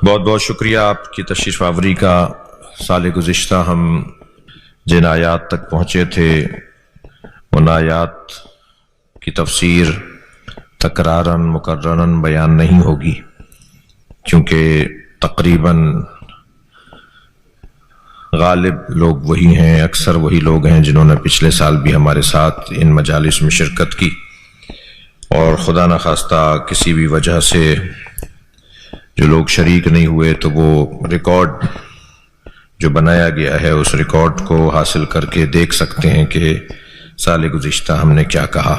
بہت بہت شکریہ آپ کی تشریف آوری کا۔ سال گزشتہ ہم جن آیات تک پہنچے تھے ان آیات کی تفسیر تکرارن مکررن بیان نہیں ہوگی، کیونکہ تقریباً غالب لوگ وہی ہیں، اکثر وہی لوگ ہیں جنہوں نے پچھلے سال بھی ہمارے ساتھ ان مجالس میں شرکت کی، اور خدا نخواستہ کسی بھی وجہ سے جو لوگ شریک نہیں ہوئے تو وہ ریکارڈ جو بنایا گیا ہے اس ریکارڈ کو حاصل کر کے دیکھ سکتے ہیں کہ سال گزشتہ ہم نے کیا کہا۔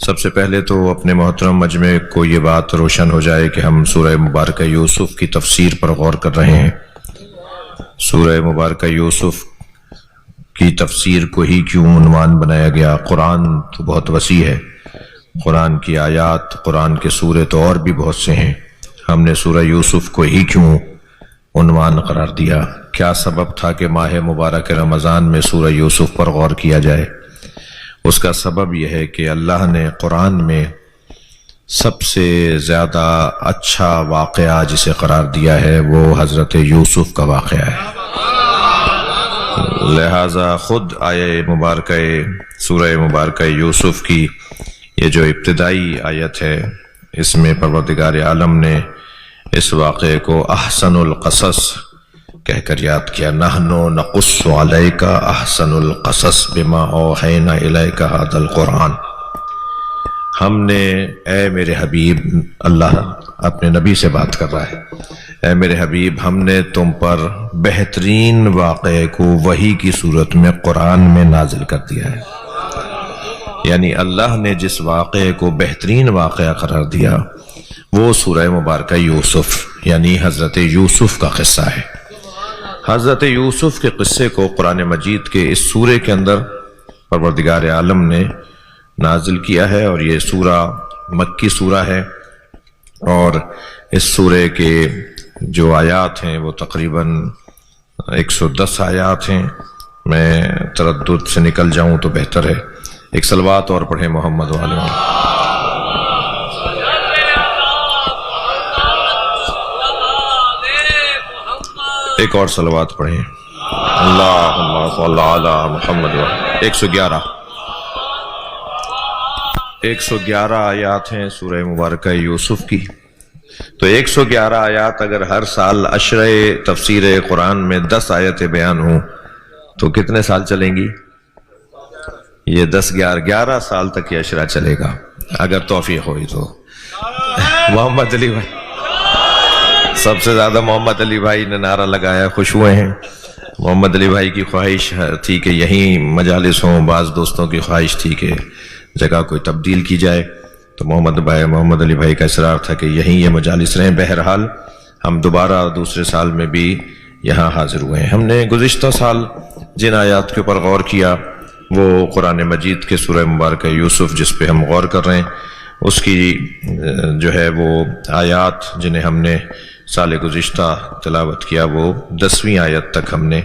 سب سے پہلے تو اپنے محترم مجمع کو یہ بات روشن ہو جائے کہ ہم سورہ مبارکہ یوسف کی تفسیر پر غور کر رہے ہیں۔ سورہ مبارکہ یوسف کی تفسیر کو ہی کیوں عنوان بنایا گیا؟ قرآن تو بہت وسیع ہے، قرآن کی آیات، قرآن کے سورے تو اور بھی بہت سے ہیں، ہم نے سورہ یوسف کو ہی کیوں عنوان قرار دیا؟ کیا سبب تھا کہ ماہ مبارک رمضان میں سورہ یوسف پر غور کیا جائے؟ اس کا سبب یہ ہے کہ اللہ نے قرآن میں سب سے زیادہ اچھا واقعہ جسے قرار دیا ہے وہ حضرت یوسف کا واقعہ ہے، لہذا خود آیہ مبارکہ سورہ مبارکہ یوسف کی یہ جو ابتدائی آیت ہے اس میں پروردگار عالم نے اس واقعے کو احسن القصص کہہ کر یاد کیا۔ نحن نقص علیک احسن القصص بما اوحینا الیک ھذا القرآن۔ ہم نے، اے میرے حبیب، اللہ اپنے نبی سے بات کر رہا ہے، اے میرے حبیب ہم نے تم پر بہترین واقعے کو وحی کی صورت میں قرآن میں نازل کر دیا ہے۔ یعنی اللہ نے جس واقعے کو بہترین واقعہ قرار دیا وہ سورہ مبارکہ یوسف یعنی حضرت یوسف کا قصہ ہے۔ حضرت یوسف کے قصے کو قرآن مجید کے اس سورے کے اندر پروردگار عالم نے نازل کیا ہے، اور یہ سورہ مکی سورہ ہے، اور اس سورے کے جو آیات ہیں وہ تقریباً 110 آیات ہیں۔ میں تردد سے نکل جاؤں تو بہتر ہے، ایک صلوات اور پڑھیں محمد وعلی محمد۔ ایک اور صلوات پڑھیں، اللہم صلی علی محمد وعلی۔ 111 آیات ہیں سورہ مبارکہ یوسف کی، تو 111 آیات اگر ہر سال عشرہ تفسیر قرآن میں 10 آیتیں بیان ہوں تو کتنے سال چلیں گی؟ یہ 11 سال تک یہ عشرہ چلے گا اگر توفیق ہوئی تو۔ محمد علی بھائی، سب سے زیادہ محمد علی بھائی نے نعرہ لگایا، خوش ہوئے ہیں۔ محمد علی بھائی کی خواہش تھی کہ یہیں مجالس ہوں، بعض دوستوں کی خواہش تھی کہ جگہ کوئی تبدیل کی جائے، تو محمد علی بھائی کا اصرار تھا کہ یہیں یہ مجالس رہیں۔ بہرحال ہم دوبارہ دوسرے سال میں بھی یہاں حاضر ہوئے ہیں۔ ہم نے گزشتہ سال جن آیات کے اوپر غور کیا وہ قرآن مجید کے سورہ مبارکہ یوسف جس پہ ہم غور کر رہے ہیں اس کی جو ہے وہ آیات جنہیں ہم نے سال گزشتہ تلاوت کیا وہ 10ویں آیت تک ہم نے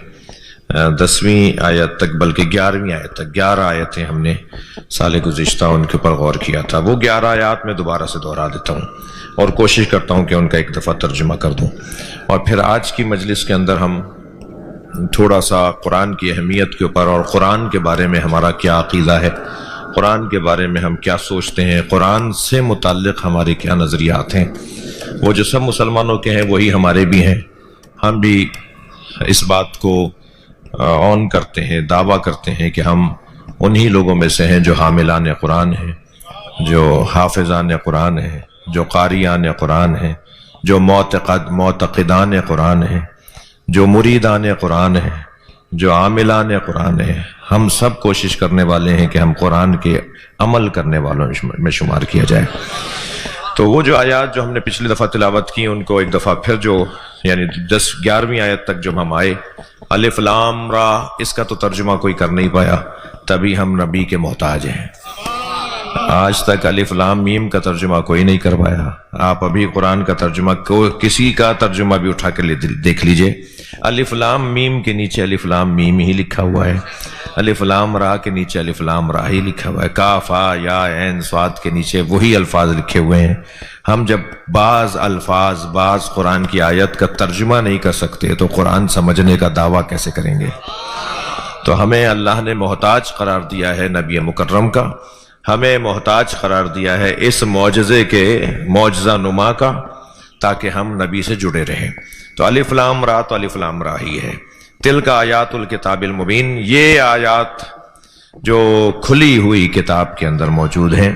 10ویں آیت تک بلکہ 11ویں آیت تک 11 آیتیں ہم نے سال گزشتہ ان کے اوپر غور کیا تھا۔ وہ 11 آیات میں دوبارہ سے دہرا دیتا ہوں اور کوشش کرتا ہوں کہ ان کا ایک دفعہ ترجمہ کر دوں، اور پھر آج کی مجلس کے اندر ہم تھوڑا سا قرآن کی اہمیت کے اوپر اور قرآن کے بارے میں ہمارا کیا عقیدہ ہے، قرآن کے بارے میں ہم کیا سوچتے ہیں، قرآن سے متعلق ہمارے کیا نظریات ہیں۔ وہ جو سب مسلمانوں کے ہیں وہی ہمارے بھی ہیں، ہم بھی اس بات کو اون کرتے ہیں، دعویٰ کرتے ہیں کہ ہم انہی لوگوں میں سے ہیں جو حاملان قرآن ہیں، جو حافظان قرآن ہیں، جو قاریان قرآن ہیں، جو معتقدان قرآن ہیں، جو مریدان قرآن ہیں، جو عاملان قرآن ہیں۔ ہم سب کوشش کرنے والے ہیں کہ ہم قرآن کے عمل کرنے والوں میں شمار کیا جائے۔ تو وہ جو آیات جو ہم نے پچھلی دفعہ تلاوت کی ان کو ایک دفعہ پھر جو یعنی 11ویں آیت تک جب ہم آئے، الف لام را، اس کا تو ترجمہ کوئی کر نہیں پایا، تبھی ہم نبی کے محتاج ہیں۔ آج تک الف لام میم کا ترجمہ کوئی نہیں کر پایا، آپ ابھی قرآن کا ترجمہ کسی کا ترجمہ بھی اٹھا کے دیکھ لیجئے، الف لام میم کے نیچے الف لام میم ہی لکھا ہوا ہے۔ الف لام را کے نیچے الف لام را ہی لکھا ہوا ہے، کاف ہا یا عین صاد کے نیچے وہی الفاظ لکھے ہوئے ہیں۔ ہم جب بعض الفاظ بعض قرآن کی آیت کا ترجمہ نہیں کر سکتے تو قرآن سمجھنے کا دعویٰ کیسے کریں گے؟ تو ہمیں اللہ نے محتاج قرار دیا ہے نبی مکرم کا، ہمیں محتاج قرار دیا ہے اس معجزے کے معجزہ نما کا، تاکہ ہم نبی سے جڑے رہیں۔ تو الف لام را تو الف لام را ہی ہے۔ تلک آیات الکتاب المبین، یہ آیات جو کھلی ہوئی کتاب کے اندر موجود ہیں۔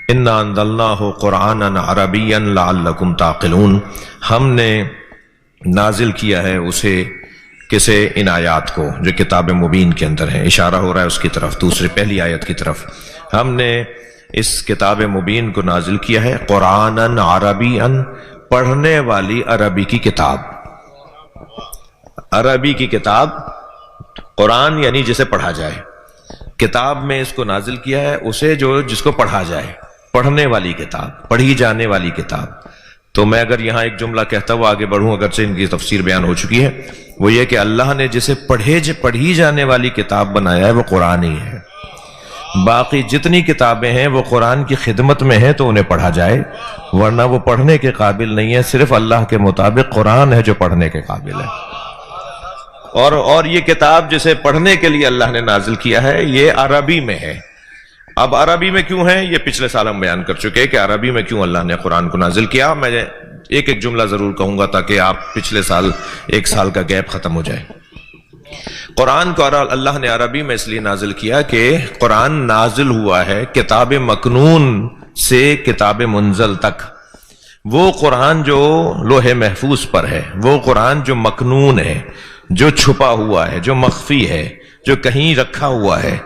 انا انزلناہ قرآنا عربیا لعلکم تعقلون، ہم نے نازل کیا ہے اسے کسے؟ ان آیات کو جو کتاب مبین کے اندر ہیں، اشارہ ہو رہا ہے اس کی طرف، دوسری پہلی آیت کی طرف۔ ہم نے اس کتاب مبین کو نازل کیا ہے قرآنا عربیا، پڑھنے والی عربی کی کتاب۔ عربی کی کتاب، قرآن یعنی جسے پڑھا جائے، کتاب میں اس کو نازل کیا ہے اسے جس کو پڑھا جائے، پڑھنے والی کتاب، پڑھی جانے والی کتاب۔ تو میں اگر یہاں ایک جملہ کہتا ہوا آگے بڑھوں، اگرچہ ان کی تفسیر بیان ہو چکی ہے، وہ یہ کہ اللہ نے جسے پڑھی جانے والی کتاب بنایا ہے وہ قرآن ہی ہے۔ باقی جتنی کتابیں ہیں وہ قرآن کی خدمت میں ہیں تو انہیں پڑھا جائے، ورنہ وہ پڑھنے کے قابل نہیں ہے۔ صرف اللہ کے مطابق قرآن ہے جو پڑھنے کے قابل ہے۔ اور یہ کتاب جسے پڑھنے کے لیے اللہ نے نازل کیا ہے یہ عربی میں ہے۔ اب عربی میں کیوں ہے یہ پچھلے سال ہم بیان کر چکے کہ عربی میں کیوں اللہ نے قرآن کو نازل کیا۔ میں ایک جملہ ضرور کہوں گا تاکہ آپ پچھلے سال ایک سال کا گیپ ختم ہو جائے۔ قرآن کو اللہ نے عربی میں اس لیے نازل کیا کہ قرآن نازل ہوا ہے کتاب مکنون سے کتاب منزل تک۔ وہ قرآن جو لوح محفوظ پر ہے، وہ قرآن جو مکنون ہے، جو چھپا ہوا ہے، جو مخفی ہے، جو کہیں رکھا ہوا ہے،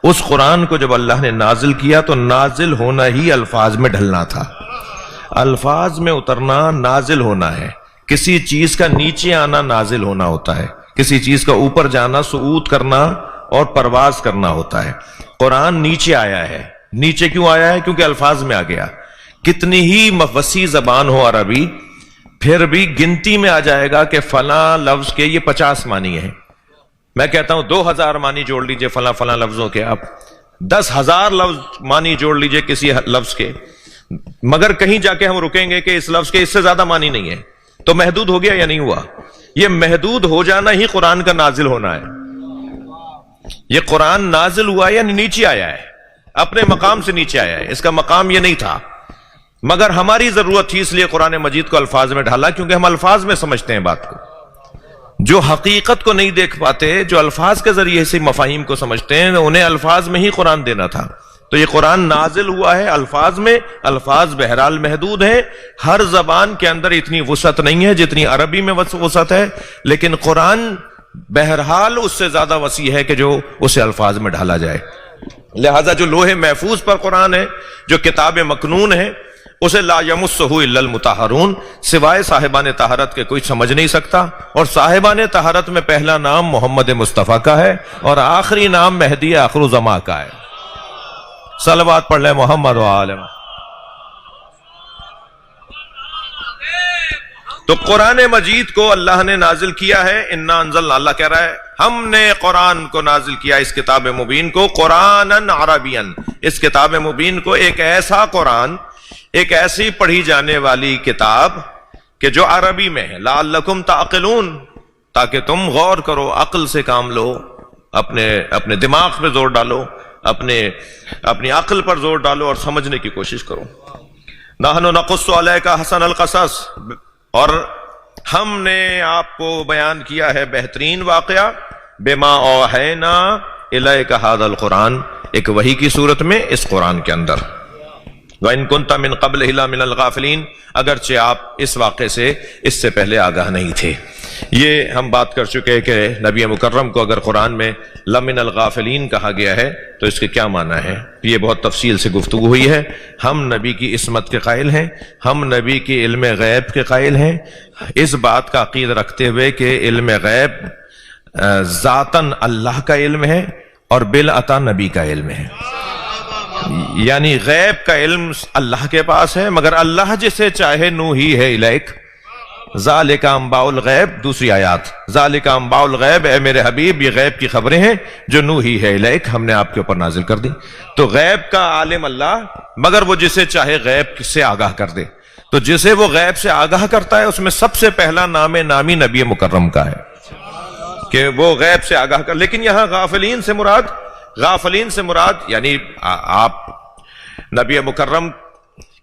اس قرآن کو جب اللہ نے نازل کیا تو نازل ہونا ہی الفاظ میں ڈھلنا تھا۔ الفاظ میں اترنا نازل ہونا ہے، کسی چیز کا نیچے آنا نازل ہونا ہوتا ہے، کسی چیز کا اوپر جانا صعود کرنا اور پرواز کرنا ہوتا ہے۔ قرآن نیچے آیا ہے۔ نیچے کیوں آیا ہے؟ کیونکہ الفاظ میں آ گیا۔ کتنی ہی وسیع زبان ہو عربی، پھر بھی گنتی میں آ جائے گا کہ فلاں لفظ کے یہ 50 معنی ہیں۔ میں کہتا ہوں 2000 معنی جوڑ لیجئے فلاں فلاں لفظوں کے، آپ 10,000 لفظ معنی جوڑ لیجئے کسی لفظ کے، مگر کہیں جا کے ہم رکیں گے کہ اس لفظ کے اس سے زیادہ معنی نہیں ہے، تو محدود ہو گیا یا نہیں ہوا؟ یہ محدود ہو جانا ہی قرآن کا نازل ہونا ہے۔ یہ قرآن نازل ہوا ہے یعنی نیچے آیا ہے، اپنے مقام سے نیچے آیا ہے، اس کا مقام یہ نہیں تھا، مگر ہماری ضرورت تھی اس لیے قرآن مجید کو الفاظ میں ڈھالا، کیونکہ ہم الفاظ میں سمجھتے ہیں بات کو۔ جو حقیقت کو نہیں دیکھ پاتے، جو الفاظ کے ذریعے سے مفاہیم کو سمجھتے ہیں، انہیں الفاظ میں ہی قرآن دینا تھا۔ تو یہ قرآن نازل ہوا ہے الفاظ میں، الفاظ بہرحال محدود ہیں، ہر زبان کے اندر اتنی وسعت نہیں ہے جتنی عربی میں وسعت ہے، لیکن قرآن بہرحال اس سے زیادہ وسیع ہے کہ جو اسے الفاظ میں ڈھالا جائے۔ لہذا جو لوح محفوظ پر قرآن ہے، جو کتاب مکنون ہے، اسے لا یمسہ الا المطہرون، سوائے صاحبان طہارت کے کوئی سمجھ نہیں سکتا، اور صاحبان طہارت میں پہلا نام محمد مصطفیٰ کا ہے اور آخری نام مہدی آخر الزماں کا ہے۔ صلوات پڑھ لیں محمد و آل محمد۔ تو قرآن مجید کو اللہ نے نازل کیا ہے، انا انزلنا، اللہ کہہ رہا ہے ہم نے قرآن کو نازل کیا، اس کتاب مبین کو قرآناً عربیاً، اس کتاب مبین کو ایک ایسا قرآن، ایک ایسی پڑھی جانے والی کتاب کہ جو عربی میں ہے، لعلکم تعقلون، تاکہ تم غور کرو، عقل سے کام لو، اپنے دماغ پہ زور ڈالو، اپنی عقل پر زور ڈالو اور سمجھنے کی کوشش کرو۔ نحن نقص علیک احسن القصص، اور ہم نے آپ کو بیان کیا ہے بہترین واقعہ، بما اوحینا الیک ھذا القرآن، ایک وحی کی صورت میں اس قرآن کے اندر۔ وَإِن كُنْتَ مِن قَبْلِهِ لَمِنَ الْغَافِلِينَ، اگرچہ آپ اس واقعے سے اس سے پہلے آگاہ نہیں تھے۔ یہ ہم بات کر چکے کہ نبی مکرم کو اگر قرآن میں لمن الغافلین کہا گیا ہے تو اس کے کیا معنی ہے، یہ بہت تفصیل سے گفتگو ہوئی ہے۔ ہم نبی کی عصمت کے قائل ہیں، ہم نبی کی علم غیب کے قائل ہیں، اس بات کا عقید رکھتے ہوئے کہ علم غیب ذاتاً اللہ کا علم ہے اور بالعطا نبی کا علم ہے، یعنی غیب کا علم اللہ کے پاس ہے، مگر اللہ جسے چاہے نوحی ہے الیک، ذالک انباء الغیب، دوسری آیات، ذالک انباء الغیب، اے میرے حبیب یہ غیب کی خبریں ہیں جو نوحی ہے الیک، ہم نے آپ کے اوپر نازل کر دی۔ تو غیب کا عالم اللہ، مگر وہ جسے چاہے غیب سے آگاہ کر دے۔ تو جسے وہ غیب سے آگاہ کرتا ہے اس میں سب سے پہلا نام نامی نبی مکرم کا ہے کہ وہ غیب سے آگاہ کر۔ لیکن یہاں غافلین سے مراد یعنی آپ نبی مکرم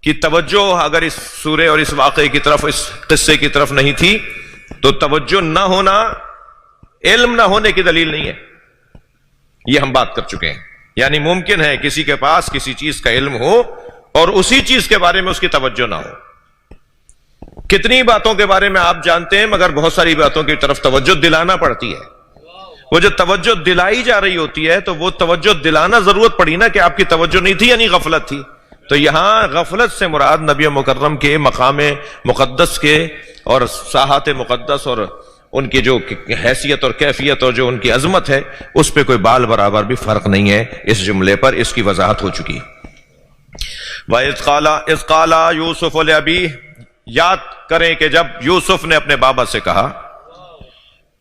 کی توجہ اگر اس سورے اور اس واقعے کی طرف، اس قصے کی طرف نہیں تھی تو توجہ نہ ہونا علم نہ ہونے کی دلیل نہیں ہے، یہ ہم بات کر چکے ہیں۔ یعنی ممکن ہے کسی کے پاس کسی چیز کا علم ہو اور اسی چیز کے بارے میں اس کی توجہ نہ ہو۔ کتنی باتوں کے بارے میں آپ جانتے ہیں مگر بہت ساری باتوں کی طرف توجہ دلانا پڑتی ہے۔ وہ جو توجہ دلائی جا رہی ہوتی ہے تو وہ توجہ دلانا ضرورت پڑی نا کہ آپ کی توجہ نہیں تھی یعنی غفلت تھی۔ تو یہاں غفلت سے مراد نبی مکرم کے مقام مقدس کے اور ساحات مقدس اور ان کی جو حیثیت اور کیفیت اور جو ان کی عظمت ہے اس پہ کوئی بال برابر بھی فرق نہیں ہے۔ اس جملے پر اس کی وضاحت ہو چکی۔ وَإِذْ قَالَ يُوسُفُ لِأَبِيهِ، یاد کریں کہ جب یوسف نے اپنے بابا سے کہا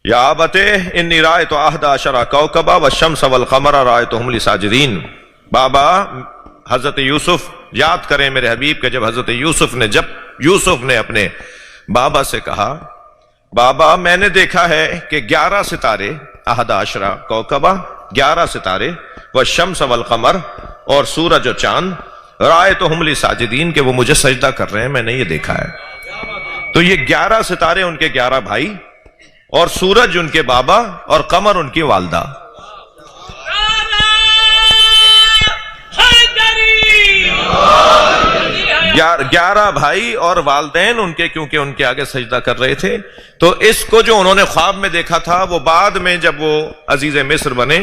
یا ابت انی رأیت احد عشر کوکبا والشمس والقمر رأیتهم لی ساجدین، بابا حضرت یوسف یاد کریں میرے حبیب کہ جب حضرت یوسف نے اپنے بابا سے کہا بابا میں نے دیکھا ہے کہ 11 ستارے، احد عشر کوکبا 11 ستارے، والشمس والقمر اور سورج و چاند، رأیتهم لی ساجدین کہ وہ مجھے سجدہ کر رہے ہیں، میں نے یہ دیکھا ہے۔ تو یہ 11 ستارے ان کے 11 بھائی اور سورج ان کے بابا اور قمر ان کی والدہ، 11 بھائی اور والدین ان کے، کیونکہ ان کے آگے سجدہ کر رہے تھے۔ تو اس کو جو انہوں نے خواب میں دیکھا تھا وہ بعد میں جب وہ عزیز مصر بنے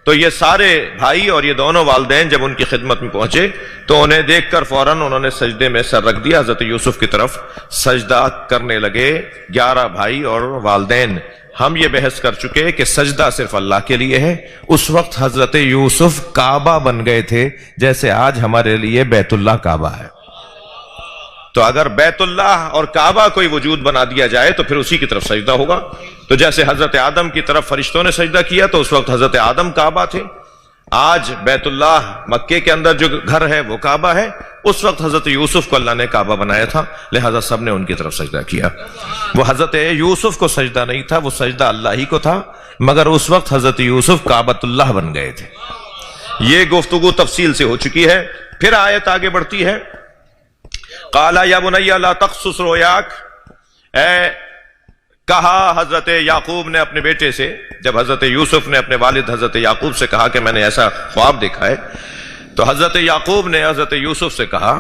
تو یہ سارے بھائی اور یہ دونوں والدین جب ان کی خدمت میں پہنچے تو انہیں دیکھ کر فوراً انہوں نے سجدے میں سر رکھ دیا، حضرت یوسف کی طرف سجدہ کرنے لگے 11 بھائی اور والدین۔ ہم یہ بحث کر چکے کہ سجدہ صرف اللہ کے لیے ہے۔ اس وقت حضرت یوسف کعبہ بن گئے تھے جیسے آج ہمارے لیے بیت اللہ کعبہ ہے۔ تو اگر بیت اللہ اور کعبہ کوئی وجود بنا دیا جائے تو پھر اسی کی طرف سجدہ ہوگا۔ تو جیسے حضرت آدم کی طرف فرشتوں نے سجدہ کیا تو اس وقت حضرت آدم کعبہ تھے، آج بیت اللہ مکے کے اندر جو گھر ہے وہ کعبہ ہے، اس وقت حضرت یوسف کو اللہ نے کعبہ بنایا تھا لہذا سب نے ان کی طرف سجدہ کیا۔ وہ حضرت یوسف کو سجدہ نہیں تھا، وہ سجدہ اللہ ہی کو تھا، مگر اس وقت حضرت یوسف کعبۃ اللہ بن گئے تھے۔ یہ گفتگو تفصیل سے ہو چکی ہے۔ پھر آیت آگے بڑھتی ہے، قال یا بنی لا تقصص رؤیاک، اے کہا حضرت یعقوب نے اپنے بیٹے سے، جب حضرت یوسف نے اپنے والد حضرت یعقوب سے کہا کہ میں نے ایسا خواب دیکھا ہے تو حضرت یعقوب نے حضرت یوسف سے کہا،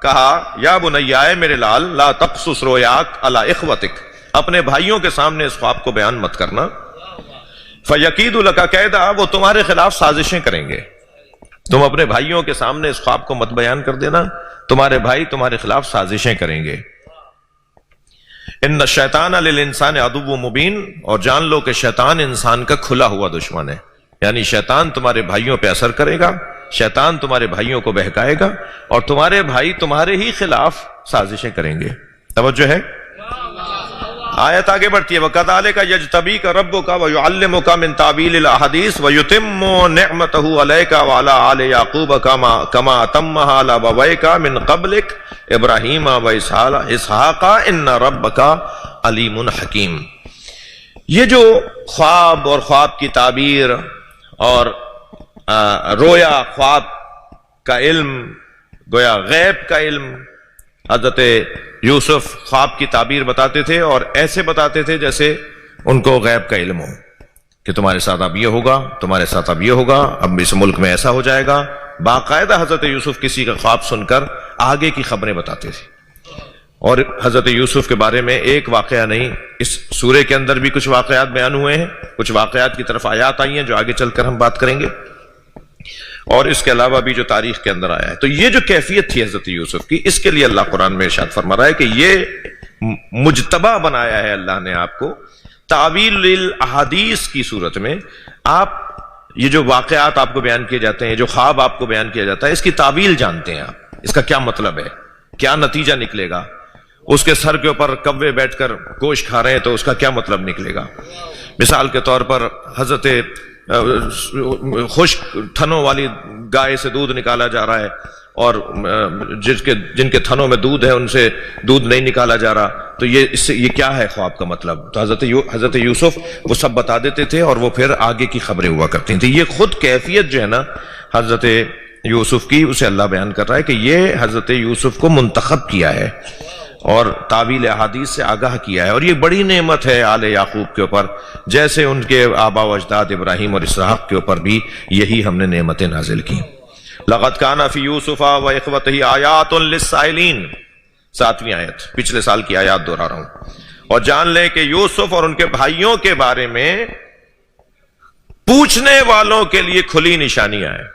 کہا یا بنی اے میرے لال، لا تقصص رؤیاک علی اخوتک، اپنے بھائیوں کے سامنے اس خواب کو بیان مت کرنا، فیکید لک کیدا، وہ تمہارے خلاف سازشیں کریں گے، تم اپنے بھائیوں کے سامنے اس خواب کو مت بیان کر دینا، تمہارے بھائی تمہارے خلاف سازشیں کریں گے۔ ان الشیطان للانسان عدو مبین، اور جان لو کہ شیطان انسان کا کھلا ہوا دشمن ہے، یعنی شیطان تمہارے بھائیوں پہ اثر کرے گا، شیطان تمہارے بھائیوں کو بہکائے گا اور تمہارے بھائی تمہارے ہی خلاف سازشیں کریں گے۔ توجہ ہے؟ آیت آگے بڑھتی ہے، وَكَذَلِكَ يَجْتَبِيكَ رَبُّكَ وَيُعَلِّمُكَ مِن تَأْوِيلِ الْأَحَادِيثِ وَيُتِمُّ نِعْمَتَهُ عَلَيْكَ وَعَلَى آلِ يَعْقُوبَ كَمَا أَتَمَّهَا عَلَى أَبَوَيْكَ مِن قَبْلِكَ إِبْرَاهِيمَ وَإِسْحَاقَ إِنَّ رَبَّكَ عَلِيمٌ حَكِيمٌ۔ یہ جو خواب اور خواب کی تعبیر اور رویا خواب کا علم، گویا غیب کا علم، حضرت یوسف خواب کی تعبیر بتاتے تھے اور ایسے بتاتے تھے جیسے ان کو غیب کا علم ہو کہ تمہارے ساتھ اب یہ ہوگا، تمہارے ساتھ اب یہ ہوگا، اب اس ملک میں ایسا ہو جائے گا۔ باقاعدہ حضرت یوسف کسی کا خواب سن کر آگے کی خبریں بتاتے تھے۔ اور حضرت یوسف کے بارے میں ایک واقعہ نہیں، اس سورے کے اندر بھی کچھ واقعات بیان ہوئے ہیں، کچھ واقعات کی طرف آیات آئی ہیں جو آگے چل کر ہم بات کریں گے، اور اس کے علاوہ بھی جو تاریخ کے اندر آیا ہے۔ تو یہ جو کیفیت تھی حضرت یوسف کی، اس کے لیے اللہ قرآن میں ارشاد فرما رہا ہے کہ یہ مجتبی بنایا ہے اللہ نے آپ کو تعویل الاحادیث کی صورت میں۔ آپ یہ جو واقعات آپ کو بیان کیے جاتے ہیں، جو خواب آپ کو بیان کیا جاتا ہے، اس کی تعویل جانتے ہیں آپ، اس کا کیا مطلب ہے، کیا نتیجہ نکلے گا، اس کے سر کے اوپر کوے بیٹھ کر گوشت کھا رہے ہیں تو اس کا کیا مطلب نکلے گا؟ مثال کے طور پر حضرت خشک تھنوں والی گائے سے دودھ نکالا جا رہا ہے اور جن کے تھنوں میں دودھ ہے ان سے دودھ نہیں نکالا جا رہا، تو یہ کیا ہے خواب کا مطلب؟ تو حضرت یوسف وہ سب بتا دیتے تھے اور وہ پھر آگے کی خبریں ہوا کرتی تھیں. یہ خود کیفیت جو ہے نا حضرت یوسف کی، اسے اللہ بیان کر رہا ہے کہ یہ حضرت یوسف کو منتخب کیا ہے اور تعویل احادیث سے آگاہ کیا ہے، اور یہ بڑی نعمت ہے آل یعقوب کے اوپر، جیسے ان کے آبا و اجداد ابراہیم اور اسحاق کے اوپر بھی یہی ہم نے نعمتیں نازل کی. لقد کان فی یوسف و اخوتہ آیات للسائلین، 7ویں آیت، پچھلے سال کی آیات دہرا رہا ہوں. اور جان لیں کہ یوسف اور ان کے بھائیوں کے بارے میں پوچھنے والوں کے لیے کھلی نشانیاں ہیں.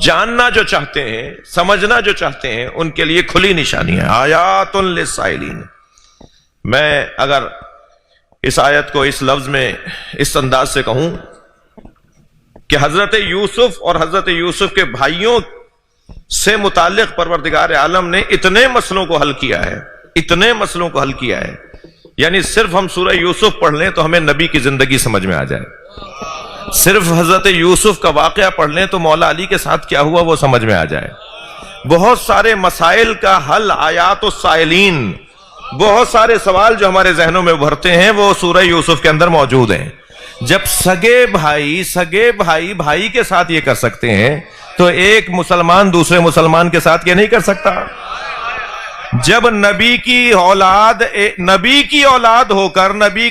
جاننا جو چاہتے ہیں، سمجھنا جو چاہتے ہیں، ان کے لیے کھلی نشانیاں، آیات للسائلین. میں اگر اس آیت کو اس لفظ میں اس انداز سے کہوں کہ حضرت یوسف اور حضرت یوسف کے بھائیوں سے متعلق پروردگار عالم نے اتنے مسئلوں کو حل کیا ہے، اتنے مسئلوں کو حل کیا ہے، یعنی صرف ہم سورہ یوسف پڑھ لیں تو ہمیں نبی کی زندگی سمجھ میں آ جائے، صرف حضرت یوسف کا واقعہ پڑھ لیں تو مولا علی کے ساتھ کیا ہوا وہ سمجھ میں آ جائے. بہت سارے مسائل کا حل آیات السائلین، بہت سارے سوال جو ہمارے ذہنوں میں ابھرتے ہیں وہ سورہ یوسف کے اندر موجود ہیں. جب سگے بھائی کے ساتھ یہ کر سکتے ہیں تو ایک مسلمان دوسرے مسلمان کے ساتھ یہ نہیں کر سکتا. جب نبی کی اولاد ہو کر نبی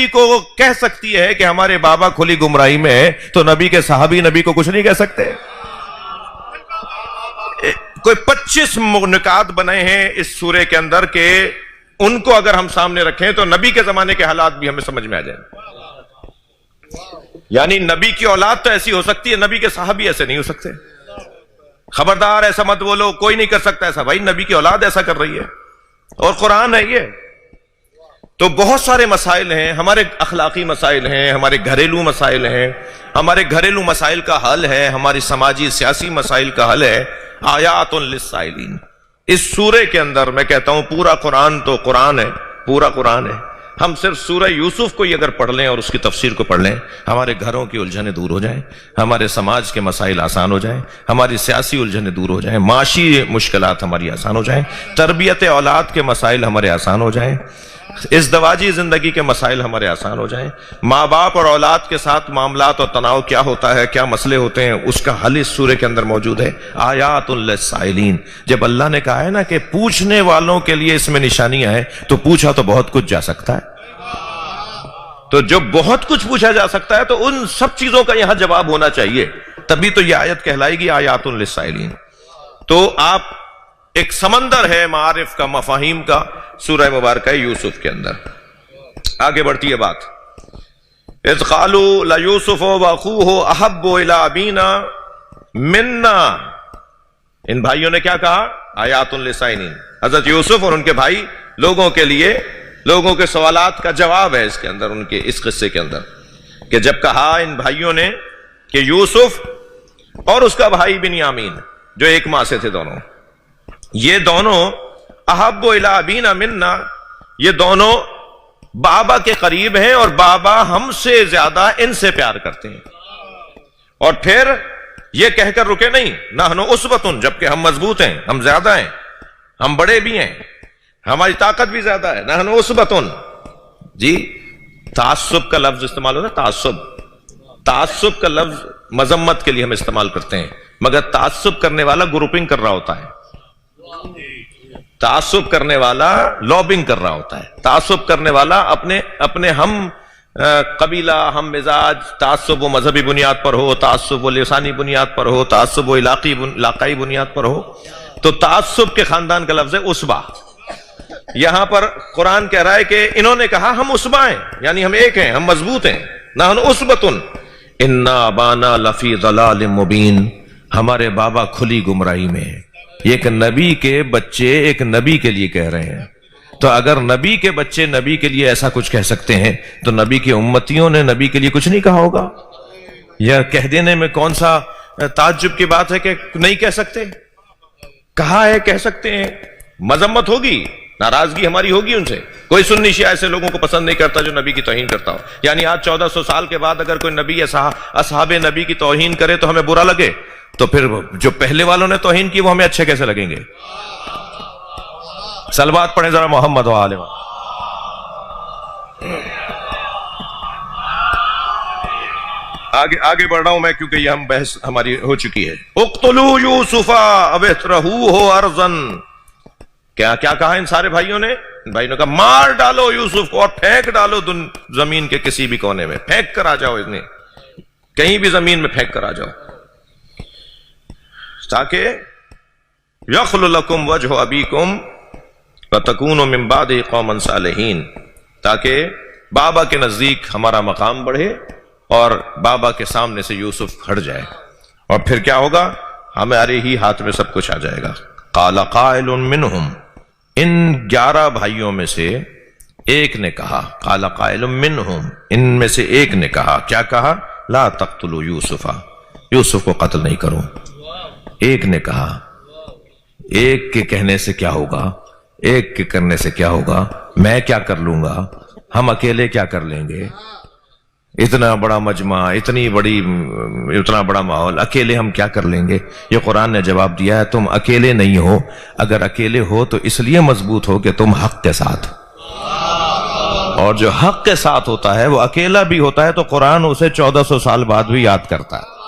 کو کہہ سکتی ہے کہ ہمارے بابا کھلی گمراہی میں ہے، تو نبی کے صحابی نبی کو کچھ نہیں کہہ سکتے. کوئی 25 نکات بنے ہیں اس سورے کے اندر کہ ان کو اگر ہم سامنے رکھیں تو نبی کے زمانے کے حالات بھی ہمیں سمجھ میں آ جائیں. یعنی نبی کی اولاد تو ایسی ہو سکتی ہے، نبی کے صحابی ایسے نہیں ہو سکتے. خبردار ایسا مت بولو، کوئی نہیں کر سکتا ایسا. بھائی نبی کی اولاد ایسا کر رہی ہے اور قرآن ہے یہ. تو بہت سارے مسائل ہیں، ہمارے اخلاقی مسائل ہیں، ہمارے گھریلو مسائل ہیں، ہمارے گھریلو مسائل کا حل ہے، ہماری سماجی سیاسی مسائل کا حل ہے. آیات للسائلین. اس سورے کے اندر میں کہتا ہوں پورا قرآن تو قرآن ہے، پورا قرآن ہے. ہم صرف سورہ یوسف کو ہی اگر پڑھ لیں اور اس کی تفسیر کو پڑھ لیں، ہمارے گھروں کی الجھنیں دور ہو جائیں، ہمارے سماج کے مسائل آسان ہو جائیں، ہماری سیاسی الجھنیں دور ہو جائیں، معاشی مشکلات ہماری آسان ہو جائیں، تربیت اولاد کے مسائل ہمارے آسان ہو جائیں، ازدواجی زندگی کے مسائل ہمارے آسان ہو جائیں، ماں باپ اور اولاد کے ساتھ معاملات اور تناؤ کیا ہوتا ہے، کیا مسئلے ہوتے ہیں، اس کا حل اس سورے کے اندر موجود ہے. آیات للسائلین. جب اللہ نے کہا ہے نا کہ پوچھنے والوں کے لیے اس میں نشانیاں ہیں، تو پوچھا تو بہت کچھ جا سکتا ہے. تو جو بہت کچھ پوچھا جا سکتا ہے تو ان سب چیزوں کا یہاں جواب ہونا چاہیے، تبھی تو یہ آیت کہلائے گی آیات للسائلین. تو آپ ایک سمندر ہے معارف کا، مفاہیم کا سورہ مبارکہ یوسف کے اندر. آگے بڑھتی ہے بات. اذ قالوا لیوسف واخوہ احب الی ابینا منا. ان بھائیوں نے کیا کہا؟ آیات للسائلین. حضرت یوسف اور ان کے بھائی لوگوں کے لیے، لوگوں کے سوالات کا جواب ہے اس کے اندر، ان کے اس قصے کے اندر، کہ جب کہا ان بھائیوں نے کہ یوسف اور اس کا بھائی بنیامین جو ایک ماں سے تھے دونوں، یہ دونوں احب الی ابینا منا، یہ دونوں بابا کے قریب ہیں اور بابا ہم سے زیادہ ان سے پیار کرتے ہیں. اور پھر یہ کہہ کر رکے نہیں، نحن اسوۃ، جبکہ ہم مضبوط ہیں، ہم زیادہ ہیں، ہم بڑے بھی ہیں، ہماری طاقت بھی زیادہ ہے. نحن اسوۃ. جی تعصب کا لفظ استعمال ہوتا ہے. تعصب کا لفظ مذمت کے لیے ہم استعمال کرتے ہیں، مگر تعصب کرنے والا گروپنگ کر رہا ہوتا ہے، تعصب کرنے والا لابنگ کر رہا ہوتا ہے، تعصب کرنے والا اپنے ہم قبیلہ، ہم مزاج، تعصب و مذہبی بنیاد پر ہو، تعصب و لسانی بنیاد پر ہو، تعصب و علاقائی بنیاد پر ہو. تو تعصب کے خاندان کا لفظ ہے اسبا. یہاں پر قرآن کہہ رہا ہے کہ انہوں نے کہا ہم اسبا ہیں، یعنی ہم ایک ہیں، ہم مضبوط ہیں. نحن اسبۃ انا ابانا لفی ضلال مبین. ہمارے بابا کھلی گمراہی میں ہیں. یہ ایک نبی کے بچے ایک نبی کے لیے کہہ رہے ہیں. تو اگر نبی کے بچے نبی کے لیے ایسا کچھ کہہ سکتے ہیں تو نبی کی امتیوں نے نبی کے لیے کچھ نہیں کہا ہوگا؟ یا کہہ دینے میں کون سا تعجب کی بات ہے کہ نہیں کہہ سکتے؟ کہا ہے، کہہ سکتے ہیں. مذمت ہوگی، ناراضگی ہماری ہوگی ان سے. کوئی سنی شیعہ ایسے لوگوں کو پسند نہیں کرتا جو نبی کی توہین کرتا ہو. یعنی آج 1400 سال کے بعد اگر کوئی نبی اصحاب نبی کی توہین کرے تو ہمیں برا لگے، تو پھر جو پہلے والوں نے توہین کی وہ ہمیں اچھے کیسے لگیں گے؟ صلوات پڑھیں ذرا محمد و آل محمد. آگے بڑھ رہا ہوں میں کیونکہ یہ ہم بحث ہماری ہو چکی ہے. اقتلوا یوسف او اطرحوہ ارضا. کیا کہا ان سارے بھائیوں نے کہا مار ڈالو یوسف کو اور پھینک ڈالو زمین کے کسی بھی کونے میں، پھینک کر آ جاؤ، انہیں کہیں بھی زمین میں پھینک کر آ جاؤ، تاکہ یخل لکم وجہ ابیکم وتکونوا من بعدہ قوما صالحین، تاکہ بابا کے نزدیک ہمارا مقام بڑھے اور بابا کے سامنے سے یوسف ہٹ جائے، اور پھر کیا ہوگا؟ ہمارے ہی ہاتھ میں سب کچھ آ جائے گا. قال قائل منہم، ان 11 بھائیوں میں سے ایک نے کہا، قال قائل منہم، ان میں سے ایک نے کہا، کیا کہا؟ لا تقتلوا یوسف، یوسف کو قتل نہیں کرو. ایک نے کہا. ایک کے کہنے سے کیا ہوگا؟ ایک کے کرنے سے کیا ہوگا؟ میں کیا کر لوں گا؟ ہم اکیلے کیا کر لیں گے؟ اتنا بڑا مجمع، اتنا بڑا ماحول، اکیلے ہم کیا کر لیں گے؟ یہ قرآن نے جواب دیا ہے تم اکیلے نہیں ہو. اگر اکیلے ہو تو اس لیے مضبوط ہو کہ تم حق کے ساتھ، اور جو حق کے ساتھ ہوتا ہے وہ اکیلا بھی ہوتا ہے تو قرآن اسے 1400 سال بعد بھی یاد کرتا ہے.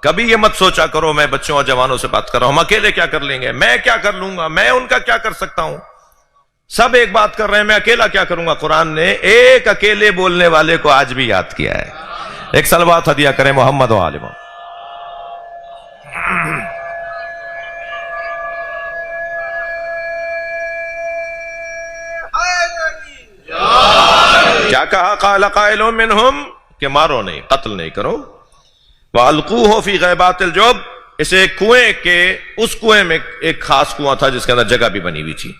کبھی یہ مت سوچا کرو میں بچوں اور جوانوں سے بات کر رہا ہوں ہم اکیلے کیا کر لیں گے، میں کیا کر لوں گا، میں ان کا کیا کر سکتا ہوں. سب ایک بات کر رہے ہیں، میں اکیلا کیا کروں گا. قرآن نے ایک اکیلے بولنے والے کو آج بھی یاد کیا ہے. ایک صلوات ہدیہ کریں محمد و آل محمد. کیا کہا؟ قال قائل منہم، کہ مارو نہیں، قتل نہیں کرو. وَأَلْقُوهُ فِي غَيْبَاتِ الْجُبِّ، اسے کنویں کے، اس کنویں میں ایک خاص کنواں تھا جس کے اندر جگہ بھی بنی ہوئی تھی،